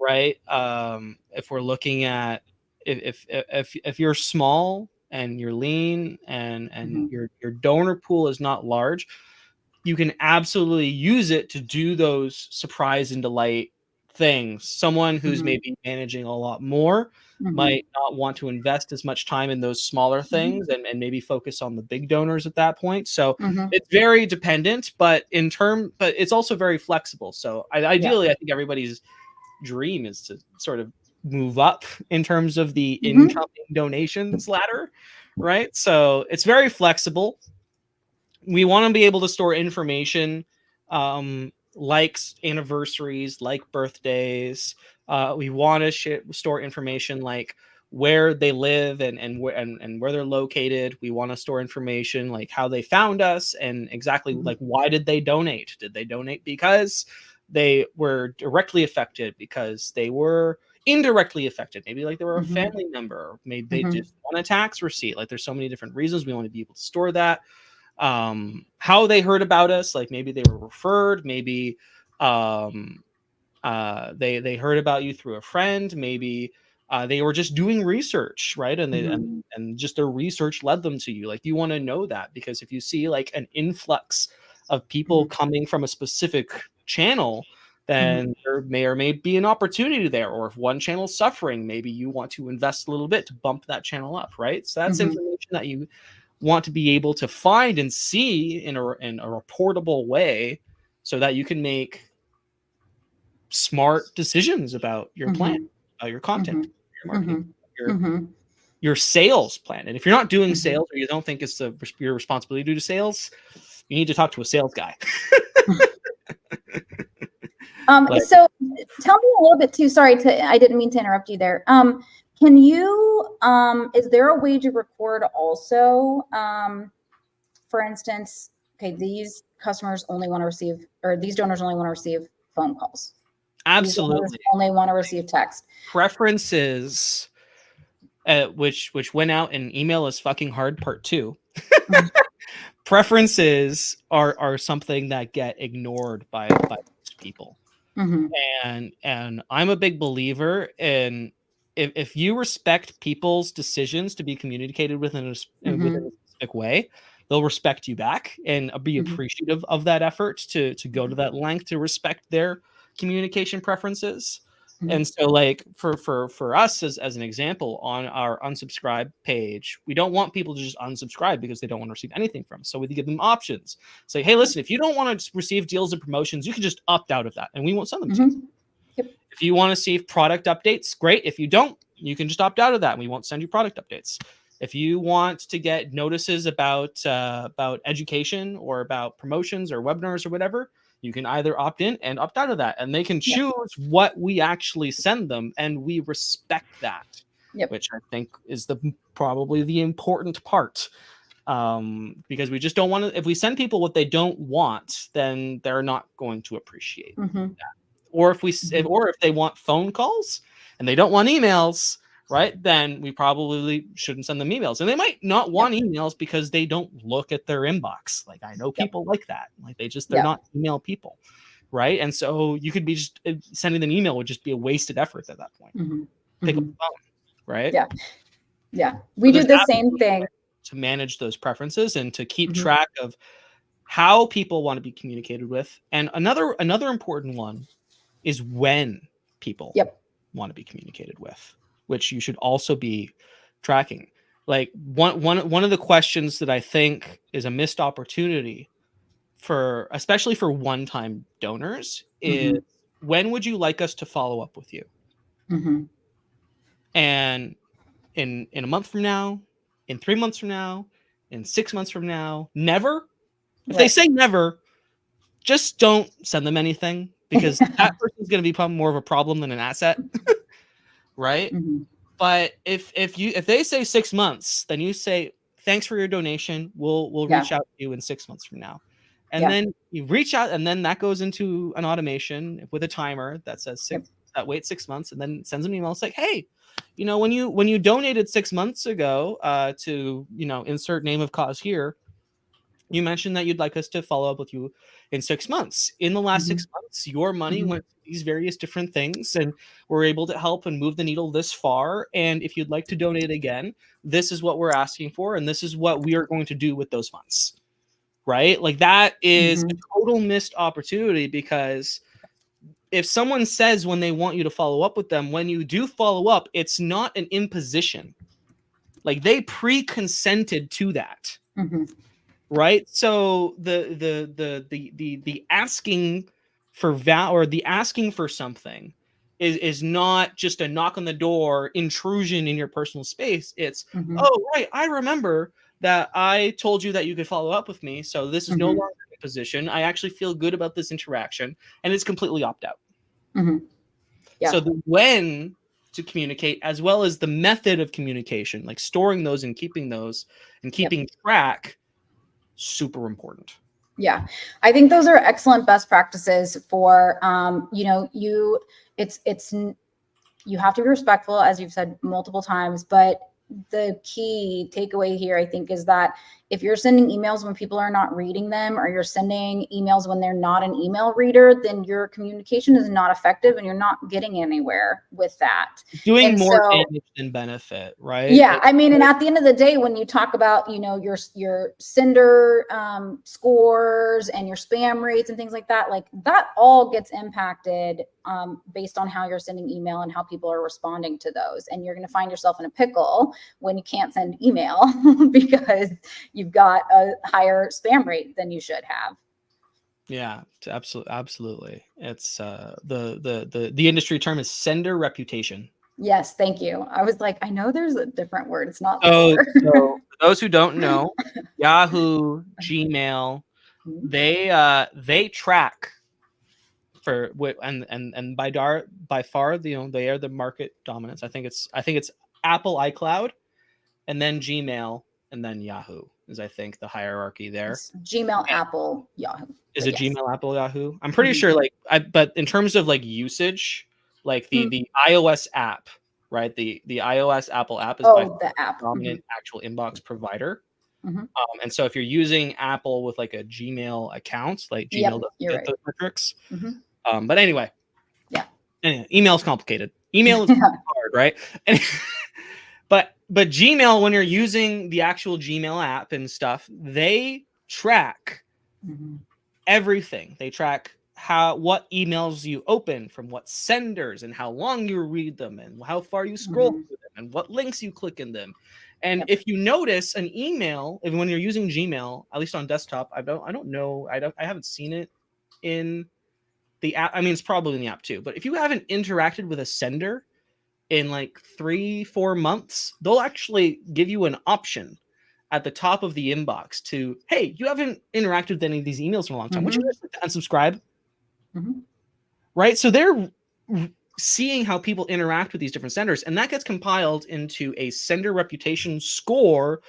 right? If we're looking at if you're small and you're lean and your donor pool is not large, you can absolutely use it to do those surprise and delight things. Someone who's maybe managing a lot more might not want to invest as much time in those smaller things and maybe focus on the big donors at that point. So it's very dependent, but it's also very flexible. So ideally, I think everybody's dream is to sort of move up in terms of the incoming donations ladder, right? So it's very flexible. We want to be able to store information like anniversaries, like birthdays. We want to store information like where they live and where they're located. We want to store information like how they found us and exactly like why did they donate? Did they donate because they were directly affected, because they were indirectly affected, maybe like they were a family member, maybe they just want a tax receipt. Like there's so many different reasons we want to be able to store that. How they heard about us, like maybe they were referred, maybe they heard about you through a friend, maybe they were just doing research, right? And they and just their research led them to you. Like you want to know that, because if you see like an influx of people coming from a specific channel, then there may or may be an opportunity there. Or if one channel's suffering, maybe you want to invest a little bit to bump that channel up, right? So that's information that you want to be able to find and see in a reportable way so that you can make smart decisions about your plan, about your content, your marketing, your sales plan. And if you're not doing sales, or you don't think it's your responsibility to do sales, you need to talk to a sales guy. So tell me a little bit too, sorry, I didn't mean to interrupt you there. Can you, is there a way to record also, for instance, okay, these customers only want to receive, or these donors only want to receive phone calls. Absolutely. Only want to receive text. Preferences, which went out in Email is Fucking Hard Part 2. Preferences are something that get ignored by most people. And I'm a big believer in, if you respect people's decisions to be communicated with in a specific way, they'll respect you back and be appreciative of that effort to go to that length to respect their communication preferences. And so, like, for us as an example, on our unsubscribe page, we don't want people to just unsubscribe because they don't want to receive anything from us. So we give them options. Say, hey, listen, if you don't want to receive deals and promotions, you can just opt out of that and we won't send them to you. If you want to see product updates, great. If you don't, you can just opt out of that and we won't send you product updates. If you want to get notices about education or about promotions or webinars or whatever, you can either opt in and opt out of that, and they can choose what we actually send them, and we respect that, which I think is probably the important part, because we just don't want to. If we send people what they don't want, then they're not going to appreciate that. Or if they want phone calls and they don't want emails, right? Then we probably shouldn't send them emails. And they might not want emails because they don't look at their inbox. Like, I know people like that. Like, they're not email people, right? And so you could be just sending them an email would just be a wasted effort at that point. Pick up the phone, right? We do the same thing to manage those preferences and to keep track of how people want to be communicated with. And another important one is when people want to be communicated with, which you should also be tracking. Like, one of the questions that I think is a missed opportunity especially for one-time donors is, when would you like us to follow up with you? And in a month from now, in 3 months from now, in 6 months from now, never. If they say never, just don't send them anything, because that person's going to become more of a problem than an asset. Right? But if they say 6 months, then you say, thanks for your donation. We'll reach out to you in 6 months from now. And then you reach out, and then that goes into an automation with a timer that says that wait 6 months, and then sends an email. It's like, hey, when you donated 6 months ago to, insert name of cause here, you mentioned that you'd like us to follow up with you in 6 months. In the last 6 months, your money went to these various different things, and we're able to help and move the needle this far. And if you'd like to donate again, this is what we're asking for, and this is what we are going to do with those funds. Right? Like, that is a total missed opportunity, because if someone says when they want you to follow up with them, when you do follow up, it's not an imposition. Like, they pre-consented to that. Right? So the asking for or the asking for something is not just a knock on the door intrusion in your personal space. It's, oh, right, I remember that I told you that you could follow up with me, so this is no longer a position. I actually feel good about this interaction, and it's completely opt out. So the when to communicate, as well as the method of communication, like storing those and keeping those and keeping track, super important. I think those are excellent best practices for, you have to be respectful, as you've said multiple times, but the key takeaway here, I think, is that If you're sending emails when people are not reading them, or you're sending emails when they're not an email reader, then your communication is not effective and you're not getting anywhere with that. Doing And more so, damage than benefit, right? yeah, I mean, and at the end of the day, when you talk about, your sender scores and your spam rates and things like that, like that all gets impacted based on how you're sending email and how people are responding to those. And you're going to find yourself in a pickle when you can't send email because you've got a higher spam rate than you should have. Yeah, absolutely. It's the industry term is sender reputation. Yes, thank you. I was like, I know there's a different word. It's not So, this so word. for those who don't know, Yahoo, Gmail, they track for and by far, they are the market dominance. I think it's Apple iCloud, and then Gmail, and then Yahoo is, I think, the hierarchy there. It's Gmail, Apple, Yahoo. Is it Gmail, Apple, Yahoo? I'm pretty sure, but in terms of like usage, like the iOS app, right? The iOS Apple app is by far the app. the dominant actual inbox provider. Mhm. And so if you're using Apple with like a Gmail account, like Gmail doesn't get those metrics. But anyway, email is complicated. Email is hard, right? And but Gmail, when you're using the actual Gmail app and stuff, they track everything. They track what emails you open from what senders and how long you read them and how far you scroll through them and what links you click in them. And if you notice an email, when you're using Gmail, at least on desktop, I don't know, I haven't seen it in the app. I mean, it's probably in the app too, but if you haven't interacted with a sender in like 3-4 months, they'll actually give you an option at the top of the inbox to, hey, you haven't interacted with any of these emails in a long time. Would you guys like to unsubscribe? Right? So they're seeing how people interact with these different senders, and that gets compiled into a sender reputation score,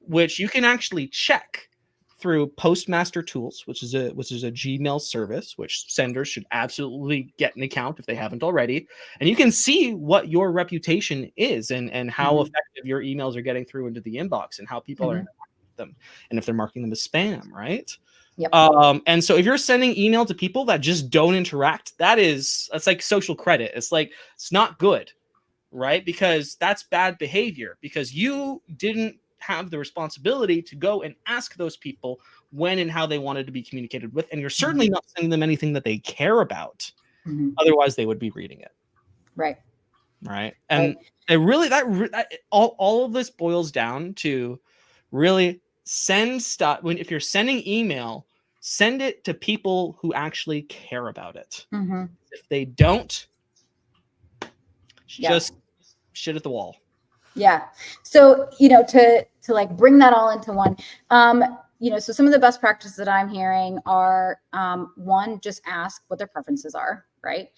which you can actually check through Postmaster Tools, which is a Gmail service, which senders should absolutely get an account if they haven't already. And you can see what your reputation is and how effective your emails are getting through into the inbox and how people are interacting with them, and if they're marking them as spam, right? And so if you're sending email to people that just don't interact, that's like social credit. It's like, it's not good, right? Because that's bad behavior, because you didn't have the responsibility to go and ask those people when and how they wanted to be communicated with, and you're certainly not sending them anything that they care about. Otherwise they would be reading it, right? And it really, all of this boils down to really send stuff. If you're sending email, send it to people who actually care about it. If they don't, just shit at the wall. So, to like bring that all into one, so some of the best practices that I'm hearing are, one, just ask what their preferences are, right?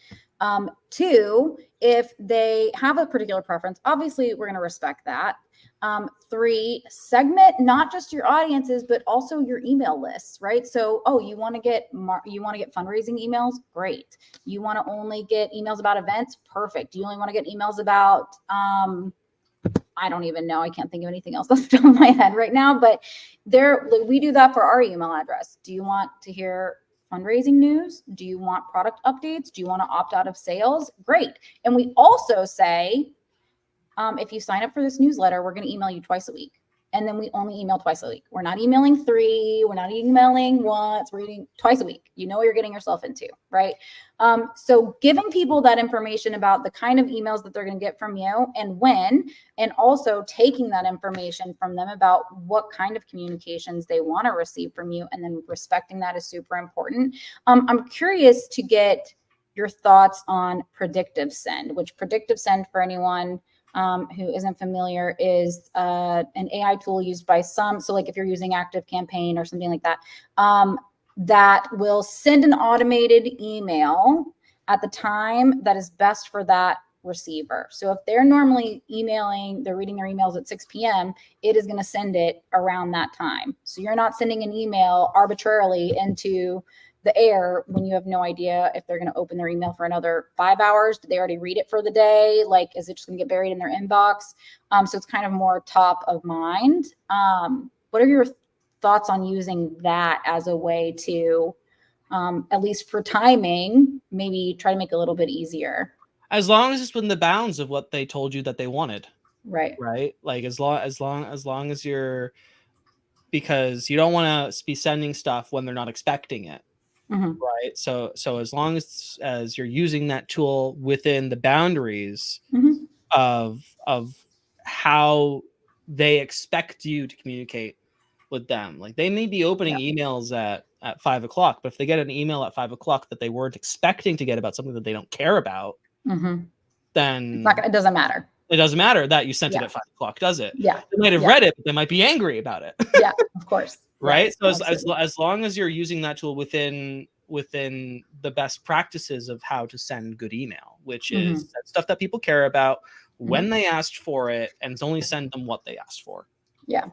Two, if they have a particular preference, obviously we're going to respect that. 3, segment not just your audiences, but also your email lists, right? So, you want to get fundraising emails? Great. You want to only get emails about events? Perfect. You only want to get emails about, I don't even know. I can't think of anything else off the top of my head right now, but we do that for our email address. Do you want to hear fundraising news? Do you want product updates? Do you want to opt out of sales? Great. And we also say, if you sign up for this newsletter, we're going to email you twice a week. And then we only email twice a week. We're not emailing 3. We're not emailing once. We're emailing twice a week. You know what you're getting yourself into, right? So giving people that information about the kind of emails that they're going to get from you and when, and also taking that information from them about what kind of communications they want to receive from you, and then respecting that is super important. I'm curious to get your thoughts on predictive send, which predictive send, for anyone who isn't familiar, is an AI tool used by some. So like if you're using ActiveCampaign or something like that, that will send an automated email at the time that is best for that receiver. So if they're normally they're reading their emails at 6 p.m., it is going to send it around that time. So you're not sending an email arbitrarily into the air when you have no idea if they're going to open their email for another 5 hours. Did they already read it for the day? Like, is it just going to get buried in their inbox? So it's kind of more top of mind. What are your thoughts on using that as a way to, at least for timing, maybe try to make it a little bit easier. As long as it's within the bounds of what they told you that they wanted. Right. Right. Like as long as you're, because you don't want to be sending stuff when they're not expecting it. Mm-hmm. Right. So as long as you're using that tool within the boundaries Mm-hmm. of how they expect you to communicate with them. Like they may be opening emails at 5 o'clock, but if they get an email at 5 o'clock that they weren't expecting to get about something that they don't care about, then it doesn't matter. It doesn't matter that you sent it at 5 o'clock, does it? Yeah. They might have read it, but they might be angry about it. Yeah, of course. Right. So as long as you're using that tool within the best practices of how to send good email, which is stuff that people care about when they asked for it, and it's only send them what they asked for. Yeah.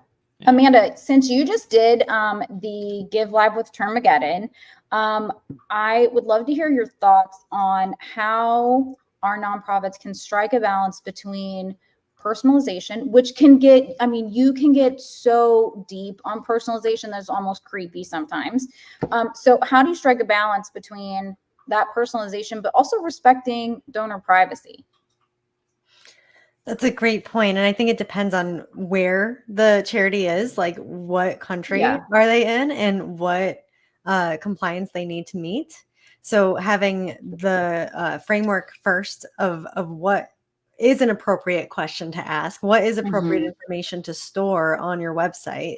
Amanda, since you just did the Give Live with Termageddon, I would love to hear your thoughts on how our nonprofits can strike a balance between personalization, which can get, I mean, you can get so deep on personalization that's almost creepy sometimes. So how do you strike a balance between that personalization, but also respecting donor privacy? That's a great point. And I think it depends on where the charity is, like what country are they in and what compliance they need to meet. So having the framework first of what is an appropriate question to ask, what is appropriate information to store on your website,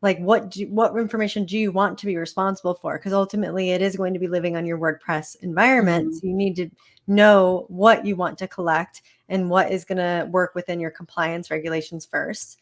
like what information do you want to be responsible for? Because ultimately it is going to be living on your WordPress environment. So you need to know what you want to collect and what is going to work within your compliance regulations first.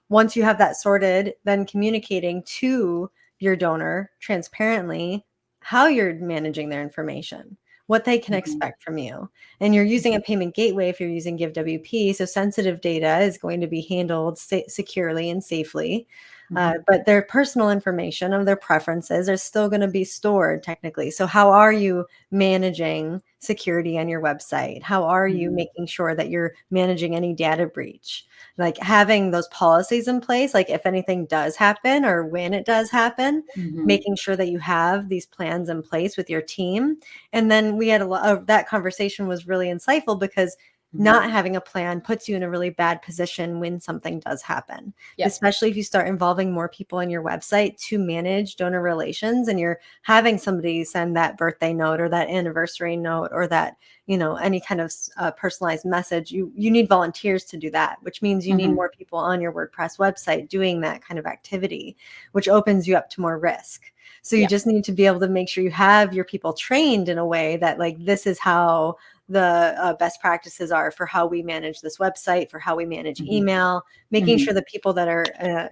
Once you have that sorted, then communicating to your donor transparently how you're managing their information, what they can expect from you. And you're using a payment gateway if you're using GiveWP, so sensitive data is going to be handled securely and safely. But their personal information of their preferences are still going to be stored technically. So how are you managing security on your website? How are you making sure that you're managing any data breach? Like having those policies in place, like if anything does happen or when it does happen, making sure that you have these plans in place with your team. And then we had a lot of that conversation was really insightful because not having a plan puts you in a really bad position when something does happen, especially if you start involving more people on your website to manage donor relations and you're having somebody send that birthday note or that anniversary note or that, you know, any kind of personalized message. You need volunteers to do that, which means you need more people on your WordPress website doing that kind of activity, which opens you up to more risk. So you just need to be able to make sure you have your people trained in a way that like, this is how the best practices are for how we manage this website, for how we manage email, making sure the people that are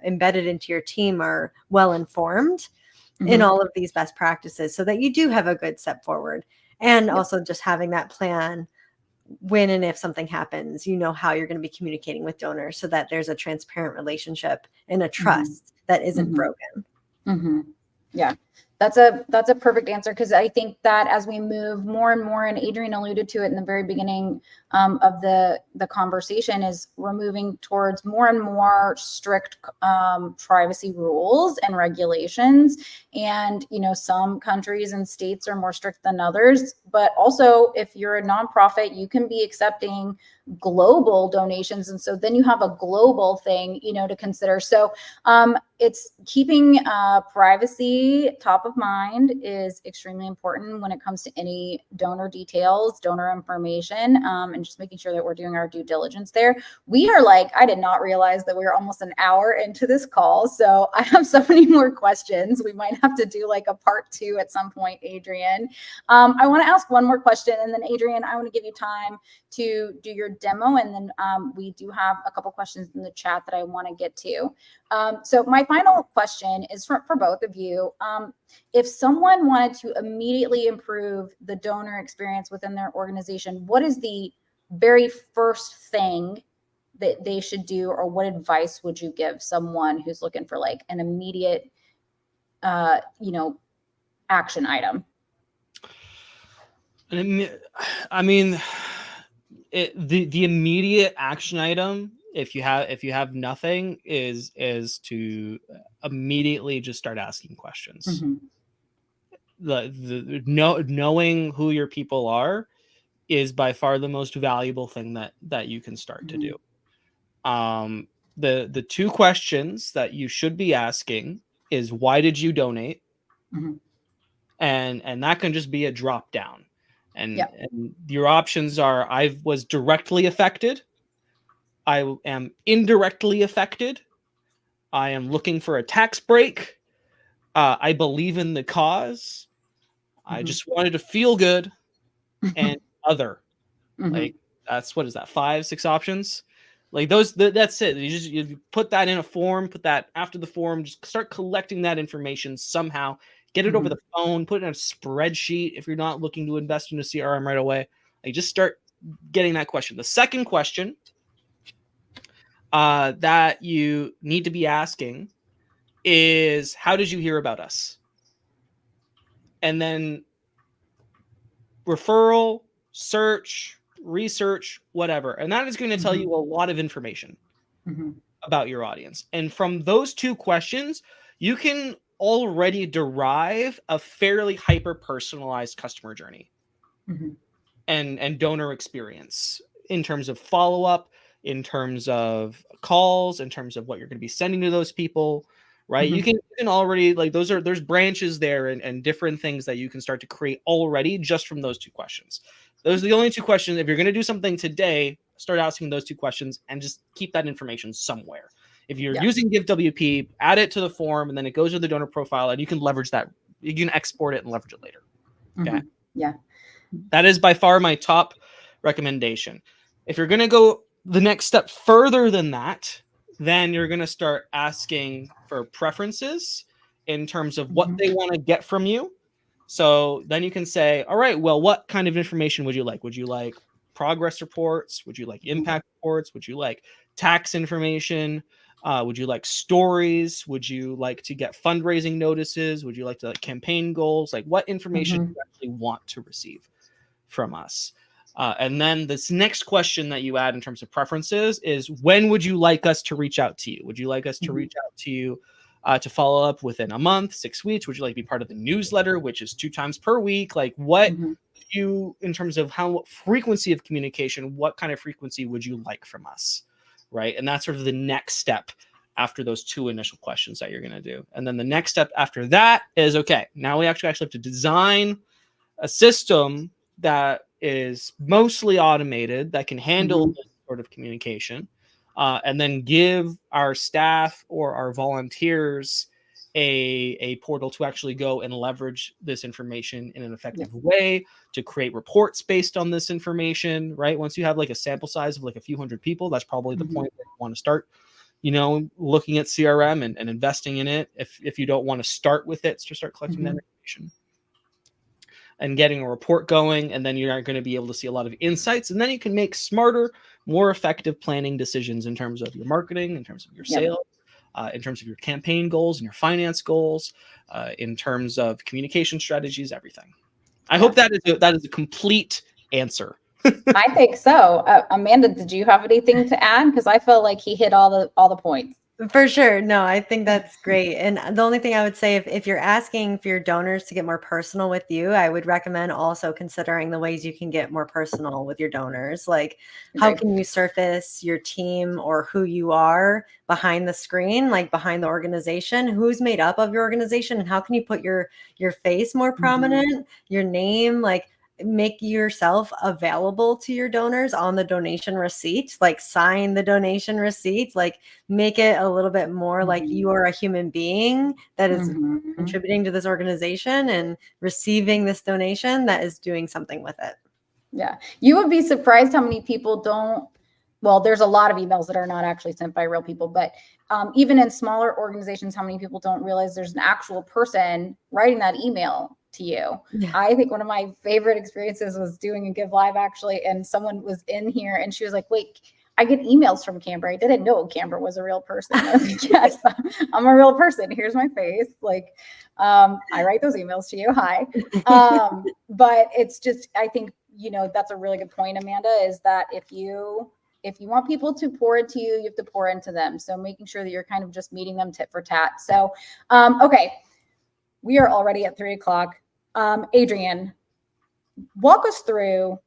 embedded into your team are well informed in all of these best practices so that you do have a good step forward. And also just having that plan when and if something happens, you know how you're going to be communicating with donors so that there's a transparent relationship and a trust that isn't broken. Yeah, that's a perfect answer, because I think that as we move more and more, and Adrian alluded to it in the very beginning of the conversation, is we're moving towards more and more strict privacy rules and regulations. And, you know, some countries and states are more strict than others, but also if you're a nonprofit, you can be accepting global donations. And so then you have a global thing, you know, to consider. So it's keeping privacy top of mind is extremely important when it comes to any donor details, donor information, and just making sure that we're doing our due diligence there. We are like, I did not realize that we were almost an hour into this call. So I have so many more questions. We might have to do like a part 2 at some point, Adrian. I want to ask one more question, and then Adrian, I want to give you time to do your demo. And then we do have a couple questions in the chat that I want to get to. So my final question is for both of you. If someone wanted to immediately improve the donor experience within their organization, what is the very first thing that they should do, or what advice would you give someone who's looking for like an immediate, you know, action item? I mean, the immediate action item if you have nothing, is to immediately just start asking questions. Knowing who your people are is by far the most valuable thing that you can start to do. The two questions that you should be asking is, why did you donate? And that can just be a drop down. And your options are, I was directly affected, I am indirectly affected, I am looking for a tax break, I believe in the cause, I just wanted to feel good, and other. Like, that's, what is that, 5-6 options? Like, that's it. You put that in a form, put that after the form, just start collecting that information somehow, get it over the phone, put it in a spreadsheet if you're not looking to invest in a CRM right away. Like, just start getting that question. The second question that you need to be asking is, how did you hear about us? And then referral, search, research, whatever. And that is going to tell you a lot of information about your audience. And from those two questions, you can already derive a fairly hyper-personalized customer journey and donor experience in terms of follow-up, in terms of calls, in terms of what you're going to be sending to those people, right? You can already, like, there's branches there and different things that you can start to create already just from those two questions. Those are the only two questions. If you're going to do something today, start asking those two questions and just keep that information somewhere. If you're using GiveWP, add it to the form, and then it goes to the donor profile, and you can leverage that. You can export it and leverage it later. Okay. Yeah. That is by far my top recommendation. If you're going to go the next step further than that, then you're going to start asking for preferences in terms of what they want to get from you. So then you can say, all right, well, what kind of information would you like? Would you like progress reports? Would you like impact reports? Would you like tax information? Would you like stories? Would you like to get fundraising notices? Would you like to like campaign goals? Like, what information do you actually want to receive from us? And then this next question that you add in terms of preferences is, when would you like us to reach out to you? Would you like us to reach out to you to follow up within a month, 6 weeks? Would you like to be part of the newsletter, which is 2 times per week? Like, what you, in terms of how frequency of communication, what kind of frequency would you like from us? Right. And that's sort of the next step after those two initial questions that you're going to do. And then the next step after that is, okay, now we actually have to design a system that is mostly automated, that can handle this sort of communication, and then give our staff or our volunteers a portal to actually go and leverage this information in an effective way, to create reports based on this information, right? Once you have like a sample size of like a few hundred people, that's probably the point where you want to start, looking at CRM and investing in it. If you don't want to start with it, to start collecting that information and getting a report going, and then you're going to be able to see a lot of insights, and then you can make smarter, more effective planning decisions in terms of your marketing, in terms of your sales, in terms of your campaign goals and your finance goals, in terms of communication strategies, everything. I hope that is a complete answer. I think so. Amanda, did you have anything to add? Because I felt like he hit all the points. For sure. No, I think that's great. And the only thing I would say, if you're asking for your donors to get more personal with you, I would recommend also considering the ways you can get more personal with your donors. Like, how can you surface your team or who you are behind the screen, like behind the organization? Who's made up of your organization? And how can you put your face more prominent, your name, like make yourself available to your donors on the donation receipt, like sign the donation receipt, like make it a little bit more like you are a human being that is contributing to this organization and receiving this donation that is doing something with it. Yeah. You would be surprised how many people don't, well, there's a lot of emails that are not actually sent by real people, but even in smaller organizations, how many people don't realize there's an actual person writing that email to you. Yeah. I think one of my favorite experiences was doing a Give Live actually, and someone was in here and she was like, wait, I get emails from Camber. I didn't know Camber was a real person. I was like, yes, I'm a real person. Here's my face. Like, I write those emails to you. Hi. But it's just, I think, that's a really good point, Amanda, is that if you if you want people to pour into you, you have to pour into them. So making sure that you're kind of just meeting them tit for tat. So, okay, we are already at 3:00. Adrian, walk us through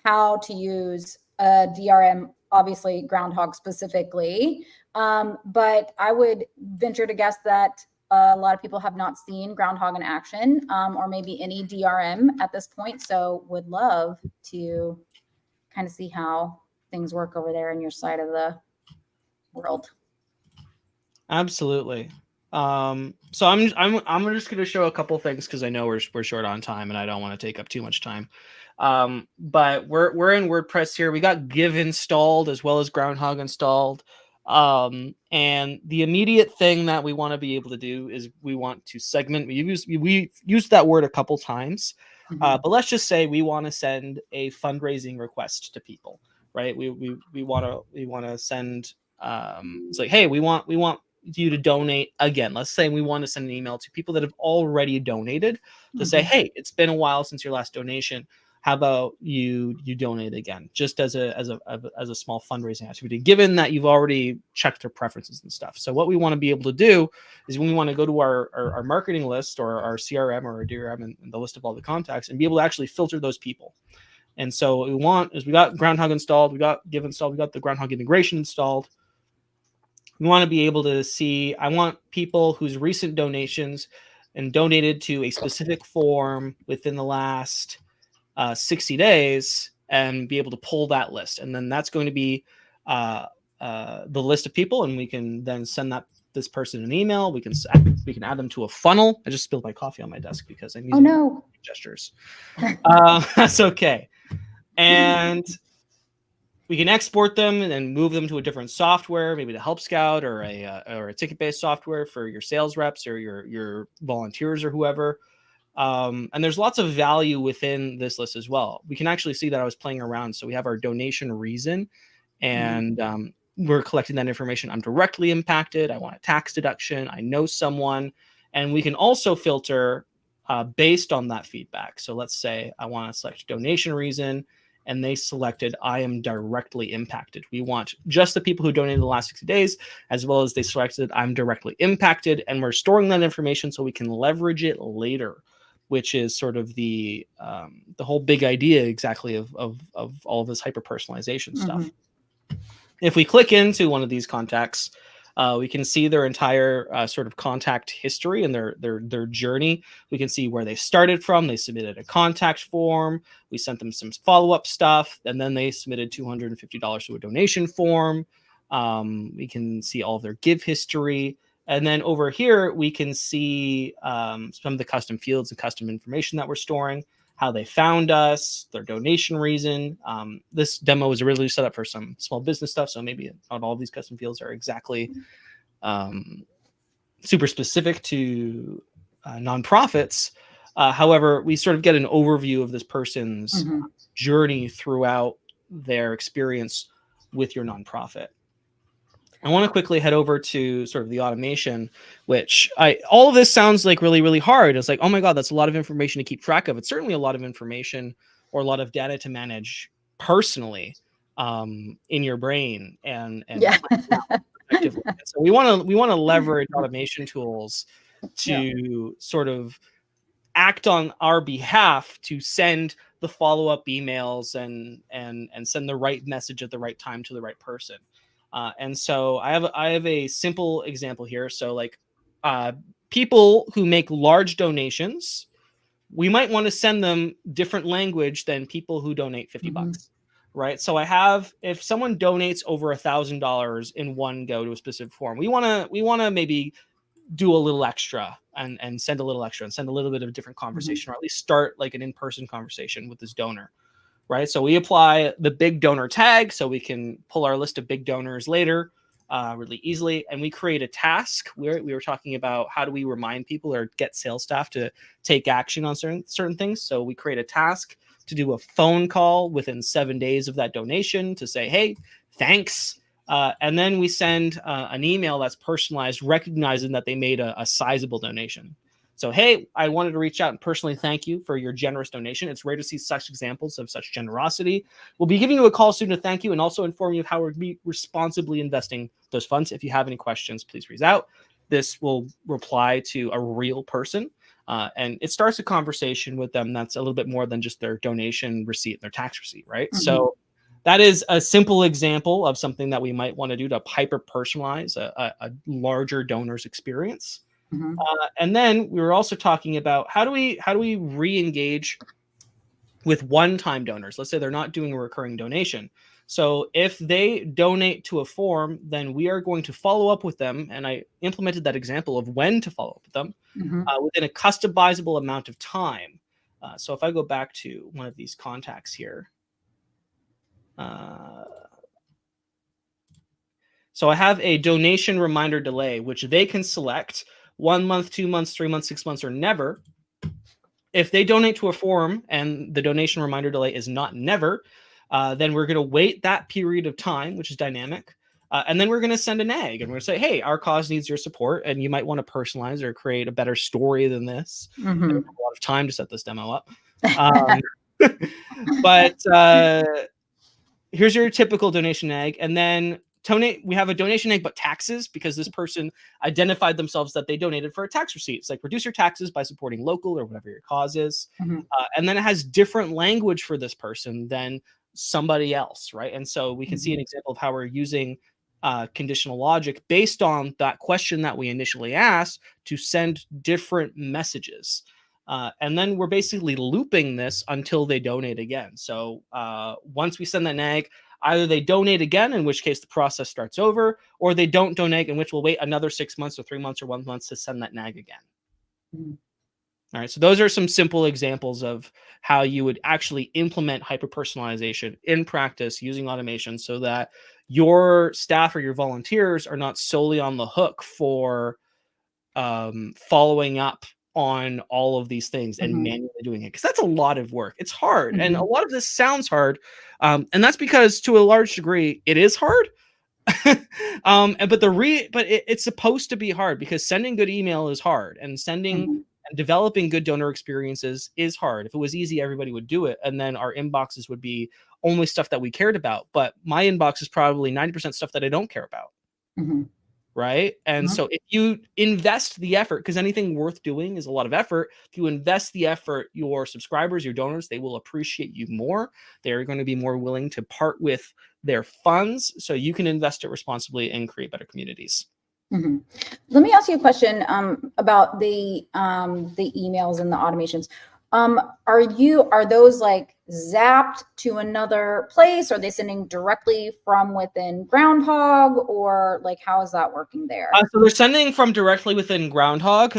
how to use a DRM, obviously Groundhogg specifically. But I would venture to guess that a lot of people have not seen Groundhogg in action, or maybe any DRM at this point. So would love to kind of see how things work over there in your side of the world. Absolutely. So I'm just going to show a couple things because I know we're short on time and I don't want to take up too much time. But we're in WordPress here. We got Give installed as well as Groundhogg installed. And the immediate thing that we want to be able to do is we want to segment. We used that word a couple times, but let's just say we want to send a fundraising request to people, right? We want to send. It's like, hey, we want you to donate again. Let's say we want to send an email to people that have already donated to say, hey, it's been a while since your last donation. How about you donate again, just as a small fundraising activity, given that you've already checked their preferences and stuff. So what we want to be able to do is when we want to go to our marketing list or our CRM or our DRM and the list of all the contacts and be able to actually filter those people. And so what we want is we got Groundhogg installed, we got Give installed, we got the Groundhogg integration installed. We want to be able to see, I want people whose recent donations and donated to a specific form within the last 60 days and be able to pull that list. And then that's going to be the list of people. And we can then send this person an email. We can add them to a funnel. I just spilled my coffee on my desk because I'm using gestures. That's okay. And we can export them and then move them to a different software, maybe to Help Scout or a ticket-based software for your sales reps or your volunteers or whoever. And there's lots of value within this list as well. We can actually see that I was playing around. So we have our donation reason, and we're collecting that information. I'm directly impacted. I want a tax deduction. I know someone. And we can also filter based on that feedback. So let's say I want to select donation reason, and they selected I am directly impacted. We want just the people who donated in the last 60 days, as well as they selected I'm directly impacted, and we're storing that information so we can leverage it later, which is sort of the whole big idea exactly of all of this hyper-personalization stuff. If we click into one of these contacts, we can see their entire sort of contact history and their journey. We can see where they started from. They submitted a contact form. We sent them some follow-up stuff, and then they submitted $250 to a donation form. We can see all of their give history. And then over here, we can see some of the custom fields and custom information that we're storing, how they found us, their donation reason. This demo was originally set up for some small business stuff, so maybe not all of these custom fields are exactly super specific to nonprofits. However, we sort of get an overview of this person's journey throughout their experience with your nonprofit. I want to quickly head over to sort of the automation, which all of this sounds like really, really hard. It's like, oh my God, that's a lot of information to keep track of. It's certainly a lot of information or a lot of data to manage personally in your brain and effectively. So we want to leverage automation tools to sort of act on our behalf to send the follow-up emails and send the right message at the right time to the right person. And so I have a simple example here. So like people who make large donations, we might want to send them different language than people who donate 50 bucks, right? So if someone donates over $1,000 in one go to a specific form, we want to maybe do a little extra and send a little extra and send a little bit of a different conversation, or at least start like an in-person conversation with this donor. Right. So we apply the big donor tag so we can pull our list of big donors later really easily. And we create a task where we were talking about how do we remind people or get sales staff to take action on certain things. So we create a task to do a phone call within 7 days of that donation to say, hey, thanks. And then we send an email that's personalized, recognizing that they made a sizable donation. So, hey, I wanted to reach out and personally thank you for your generous donation. It's rare to see such examples of such generosity. We'll be giving you a call soon to thank you and also inform you of how we're be responsibly investing those funds. If you have any questions, please reach out. This will reply to a real person. And it starts a conversation with them that's a little bit more than just their donation receipt and their tax receipt, right? So that is a simple example of something that we might want to do to hyper-personalize a larger donor's experience. And then we were also talking about how do we re-engage with one-time donors? Let's say they're not doing a recurring donation. So if they donate to a form, then we are going to follow up with them. And I implemented that example of when to follow up with them within a customizable amount of time. So if I go back to one of these contacts here. So I have a donation reminder delay, which they can select 1 month, 2 months, 3 months, 6 months, or never. If they donate to a forum and the donation reminder delay is not never, then we're going to wait that period of time, which is dynamic. And then we're going to send an egg and we're going to say, hey, our cause needs your support. And you might want to personalize or create a better story than this. I don't have a lot of time to set this demo up. But here's your typical donation egg. And then we have a donation egg, but taxes, because this person identified themselves that they donated for a tax receipt. It's like reduce your taxes by supporting local or whatever your cause is. And then it has different language for this person than somebody else, right? And so we can see an example of how we're using conditional logic based on that question that we initially asked to send different messages. And then we're basically looping this until they donate again. So once we send that egg, either they donate again, in which case the process starts over, or they don't donate, in which we'll wait another 6 months or 3 months or 1 month to send that nag again. All right. So those are some simple examples of how you would actually implement hyper-personalization in practice using automation so that your staff or your volunteers are not solely on the hook for following up on all of these things and manually doing it, because that's a lot of work. It's hard, and a lot of this sounds hard, and that's because to a large degree it is hard. But it's supposed to be hard, because sending good email is hard, and sending and developing good donor experiences is hard. If it was easy, everybody would do it, and then our inboxes would be only stuff that we cared about. But my inbox is probably 90% stuff that I don't care about. Right. And so if you invest the effort, because anything worth doing is a lot of effort, if you invest the effort, your subscribers, your donors, they will appreciate you more. They're going to be more willing to part with their funds so you can invest it responsibly and create better communities. Let me ask you a question about the emails and the automations. Are those like zapped to another place? Are they sending directly from within Groundhogg, or like how is that working there? So they're sending from directly within Groundhogg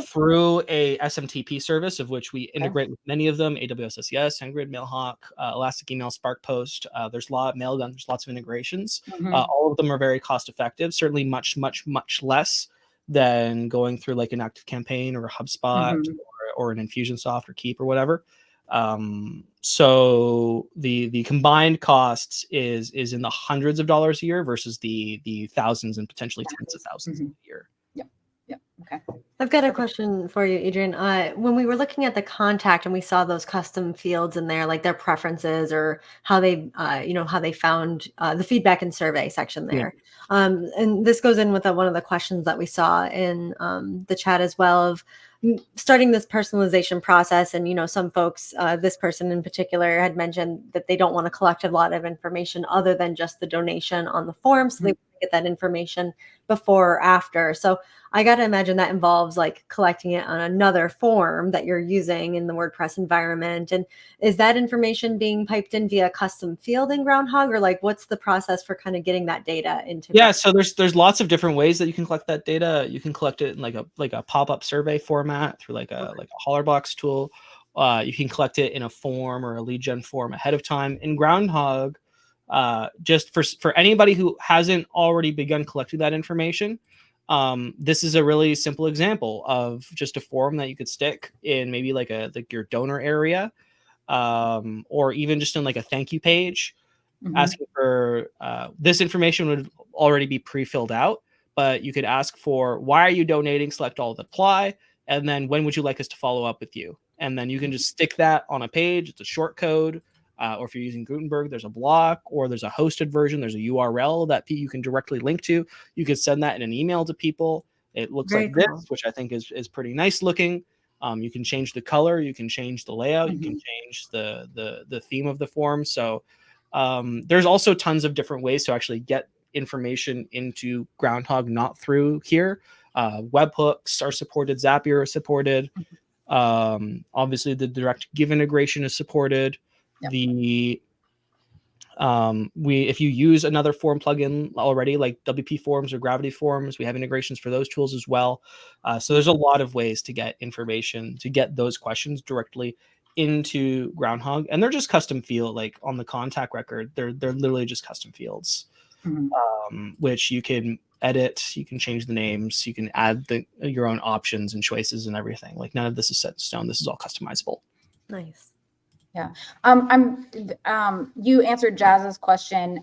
through a SMTP service, of which we integrate with many of them: AWS SES, SendGrid, Mailhawk, Elastic Email, SparkPost. There's a lot of Mailgun. There's lots of integrations. All of them are very cost effective. Certainly much less than going through like an ActiveCampaign or a HubSpot or an Infusionsoft or Keep or whatever. So the combined costs is in the hundreds of dollars a year versus the thousands and potentially tens of thousands a year. Yep. Okay. I've got a question for you, Adrian. When we were looking at the contact and we saw those custom fields in there, like their preferences or how they, how they found the feedback and survey section there. And this goes in with one of the questions that we saw in the chat as well of starting this personalization process. And, some folks, this person in particular had mentioned that they don't want to collect a lot of information other than just the donation on the form. So they get that information before or after. So I got to imagine that involves like collecting it on another form that you're using in the WordPress environment. And is that information being piped in via custom field in Groundhogg, or like what's the process for kind of getting that data into? Yeah, so there's lots of different ways that you can collect that data. You can collect it in like a pop-up survey format through like a Hollerbox tool. You can collect it in a form or a lead gen form ahead of time. In Groundhogg, just for anybody who hasn't already begun collecting that information, this is a really simple example of just a form that you could stick in maybe like your donor area, or even just in like a thank you page, asking for this information would already be pre-filled out, but you could ask for why are you donating, select all that apply, and then when would you like us to follow up with you? And then you can just stick that on a page. It's a short code. Or if you're using Gutenberg, there's a block, or there's a hosted version. There's a URL that you can directly link to. You can send that in an email to people. It looks Very like cool. this, which I think is pretty nice looking. You can change the color. You can change the layout. You can change the theme of the form. So there's also tons of different ways to actually get information into Groundhogg, not through here. Webhooks are supported. Zapier is supported. Obviously, the direct give integration is supported. Yep. If you use another form plugin already, like WP Forms or Gravity Forms, we have integrations for those tools as well. So there's a lot of ways to get information, to get those questions directly into Groundhogg, and they're just custom field. Like on the contact record, they're literally just custom fields, which you can edit, you can change the names, you can add your own options and choices and everything. Like none of this is set in stone. This is all customizable. Nice. Yeah. You answered Jazz's question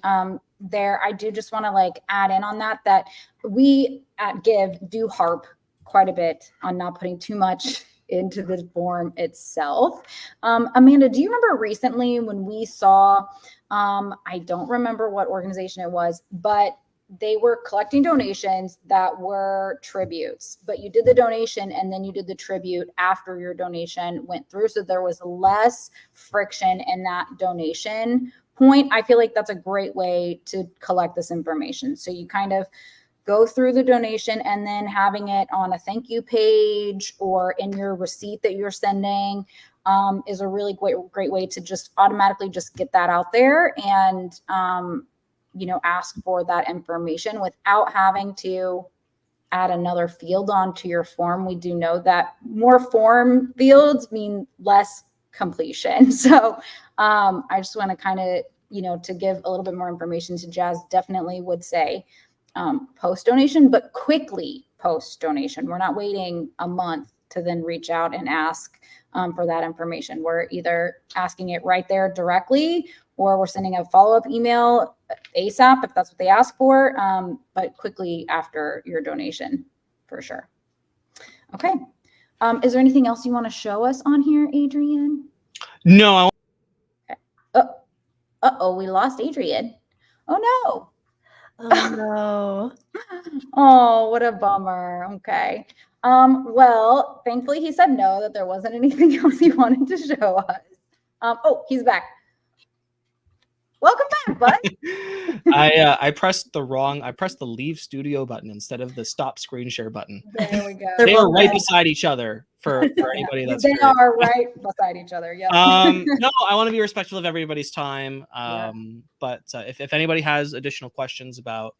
there. I do just want to like add in on that we at Give do harp quite a bit on not putting too much into the form itself. Amanda, do you remember recently when we saw, I don't remember what organization it was, but they were collecting donations that were tributes, but you did the donation and then you did the tribute after your donation went through. So there was less friction in that donation point. I feel like that's a great way to collect this information. So you kind of go through the donation and then having it on a thank you page or in your receipt that you're sending is a really great way to just automatically just get that out there and, ask for that information without having to add another field onto your form. We do know that more form fields mean less completion. So I just want to kind of, to give a little bit more information to Jazz, definitely would say post donation, but quickly post donation. We're not waiting a month to then reach out and ask for that information. We're either asking it right there directly, or we're sending a follow-up email ASAP if that's what they ask for, but quickly after your donation, for sure. Okay. Is there anything else you want to show us on here, Adrian? No. Okay. Uh-oh, we lost Adrian. Oh, no. Oh, no. Oh, what a bummer. Okay. Well, thankfully he said no, that there wasn't anything else he wanted to show us. Oh, he's back. Welcome back, bud. I pressed the leave studio button instead of the stop screen share button. There we go. They are right beside each other for anybody that's they are right beside each other. Yeah. No, I want to be respectful of everybody's time. But if anybody has additional questions about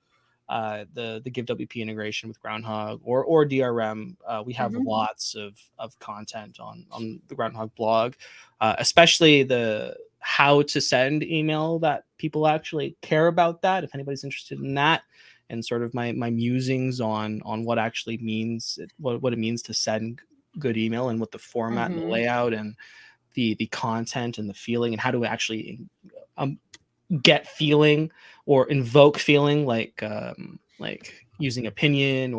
the Give WP integration with Groundhogg or DRM, we have lots of content on the Groundhogg blog, especially the how to send email that people actually care about that. If anybody's interested in that, and sort of my musings on what actually means, what it means to send good email, and what the format and the layout and the content and the feeling, and how to actually get feeling or invoke feeling, like using opinion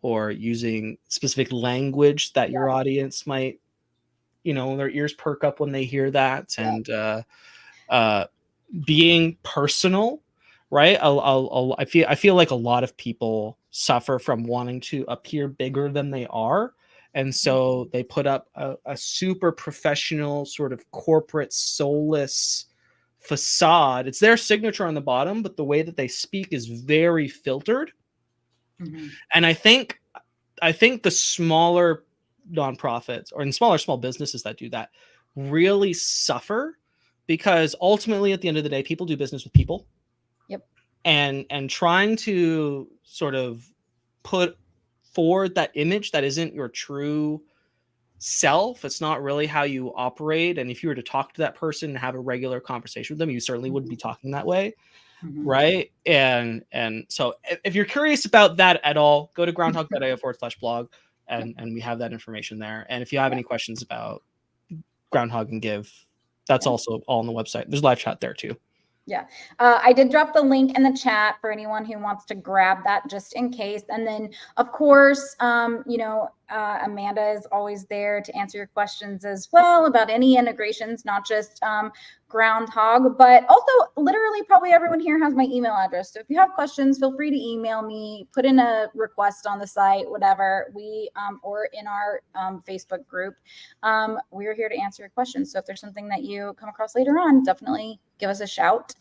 or using specific language that your audience might, their ears perk up when they hear that, and being personal, right? I feel like a lot of people suffer from wanting to appear bigger than they are, and so they put up a super professional sort of corporate soulless facade. It's their signature on the bottom, but the way that they speak is very filtered. And I think the smaller nonprofits or in small businesses that do that really suffer, because ultimately at the end of the day, people do business with people. Yep. And trying to sort of put forward that image that isn't your true self, it's not really how you operate. And if you were to talk to that person and have a regular conversation with them, you certainly wouldn't be talking that way. Right. And so if you're curious about that at all, go to groundhogg.io/blog and we have that information there. And if you have any questions about Groundhogg and Give, that's also all on the website. There's live chat there too. Yeah. I did drop the link in the chat for anyone who wants to grab that just in case. And then of course, Amanda is always there to answer your questions as well about any integrations, not just Groundhogg, but also literally probably everyone here has my email address. So if you have questions, feel free to email me, put in a request on the site, whatever, or in our Facebook group. We're here to answer your questions. So if there's something that you come across later on, definitely give us a shout.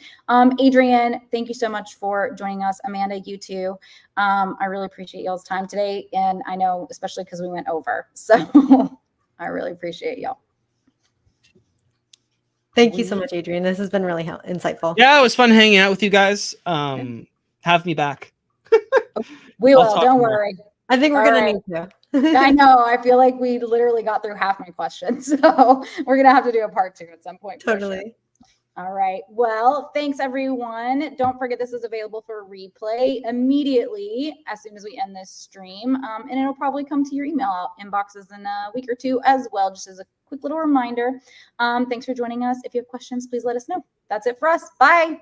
Adrian, thank you so much for joining us. Amanda, you too. I really appreciate y'all's time today. And I know, especially because we went over. So I really appreciate y'all. Thank you so much, Adrian. This has been really insightful. Yeah, it was fun hanging out with you guys. Have me back. We will. Don't worry. I think we're going to need to. I know. I feel like we literally got through half my questions. So we're going to have to do a part 2 at some point. Totally. All right. Well, thanks, everyone. Don't forget this is available for replay immediately as soon as we end this stream. And it'll probably come to your email inboxes in a week or 2 as well, just as a quick little reminder. Thanks for joining us. If you have questions, please let us know. That's it for us. Bye.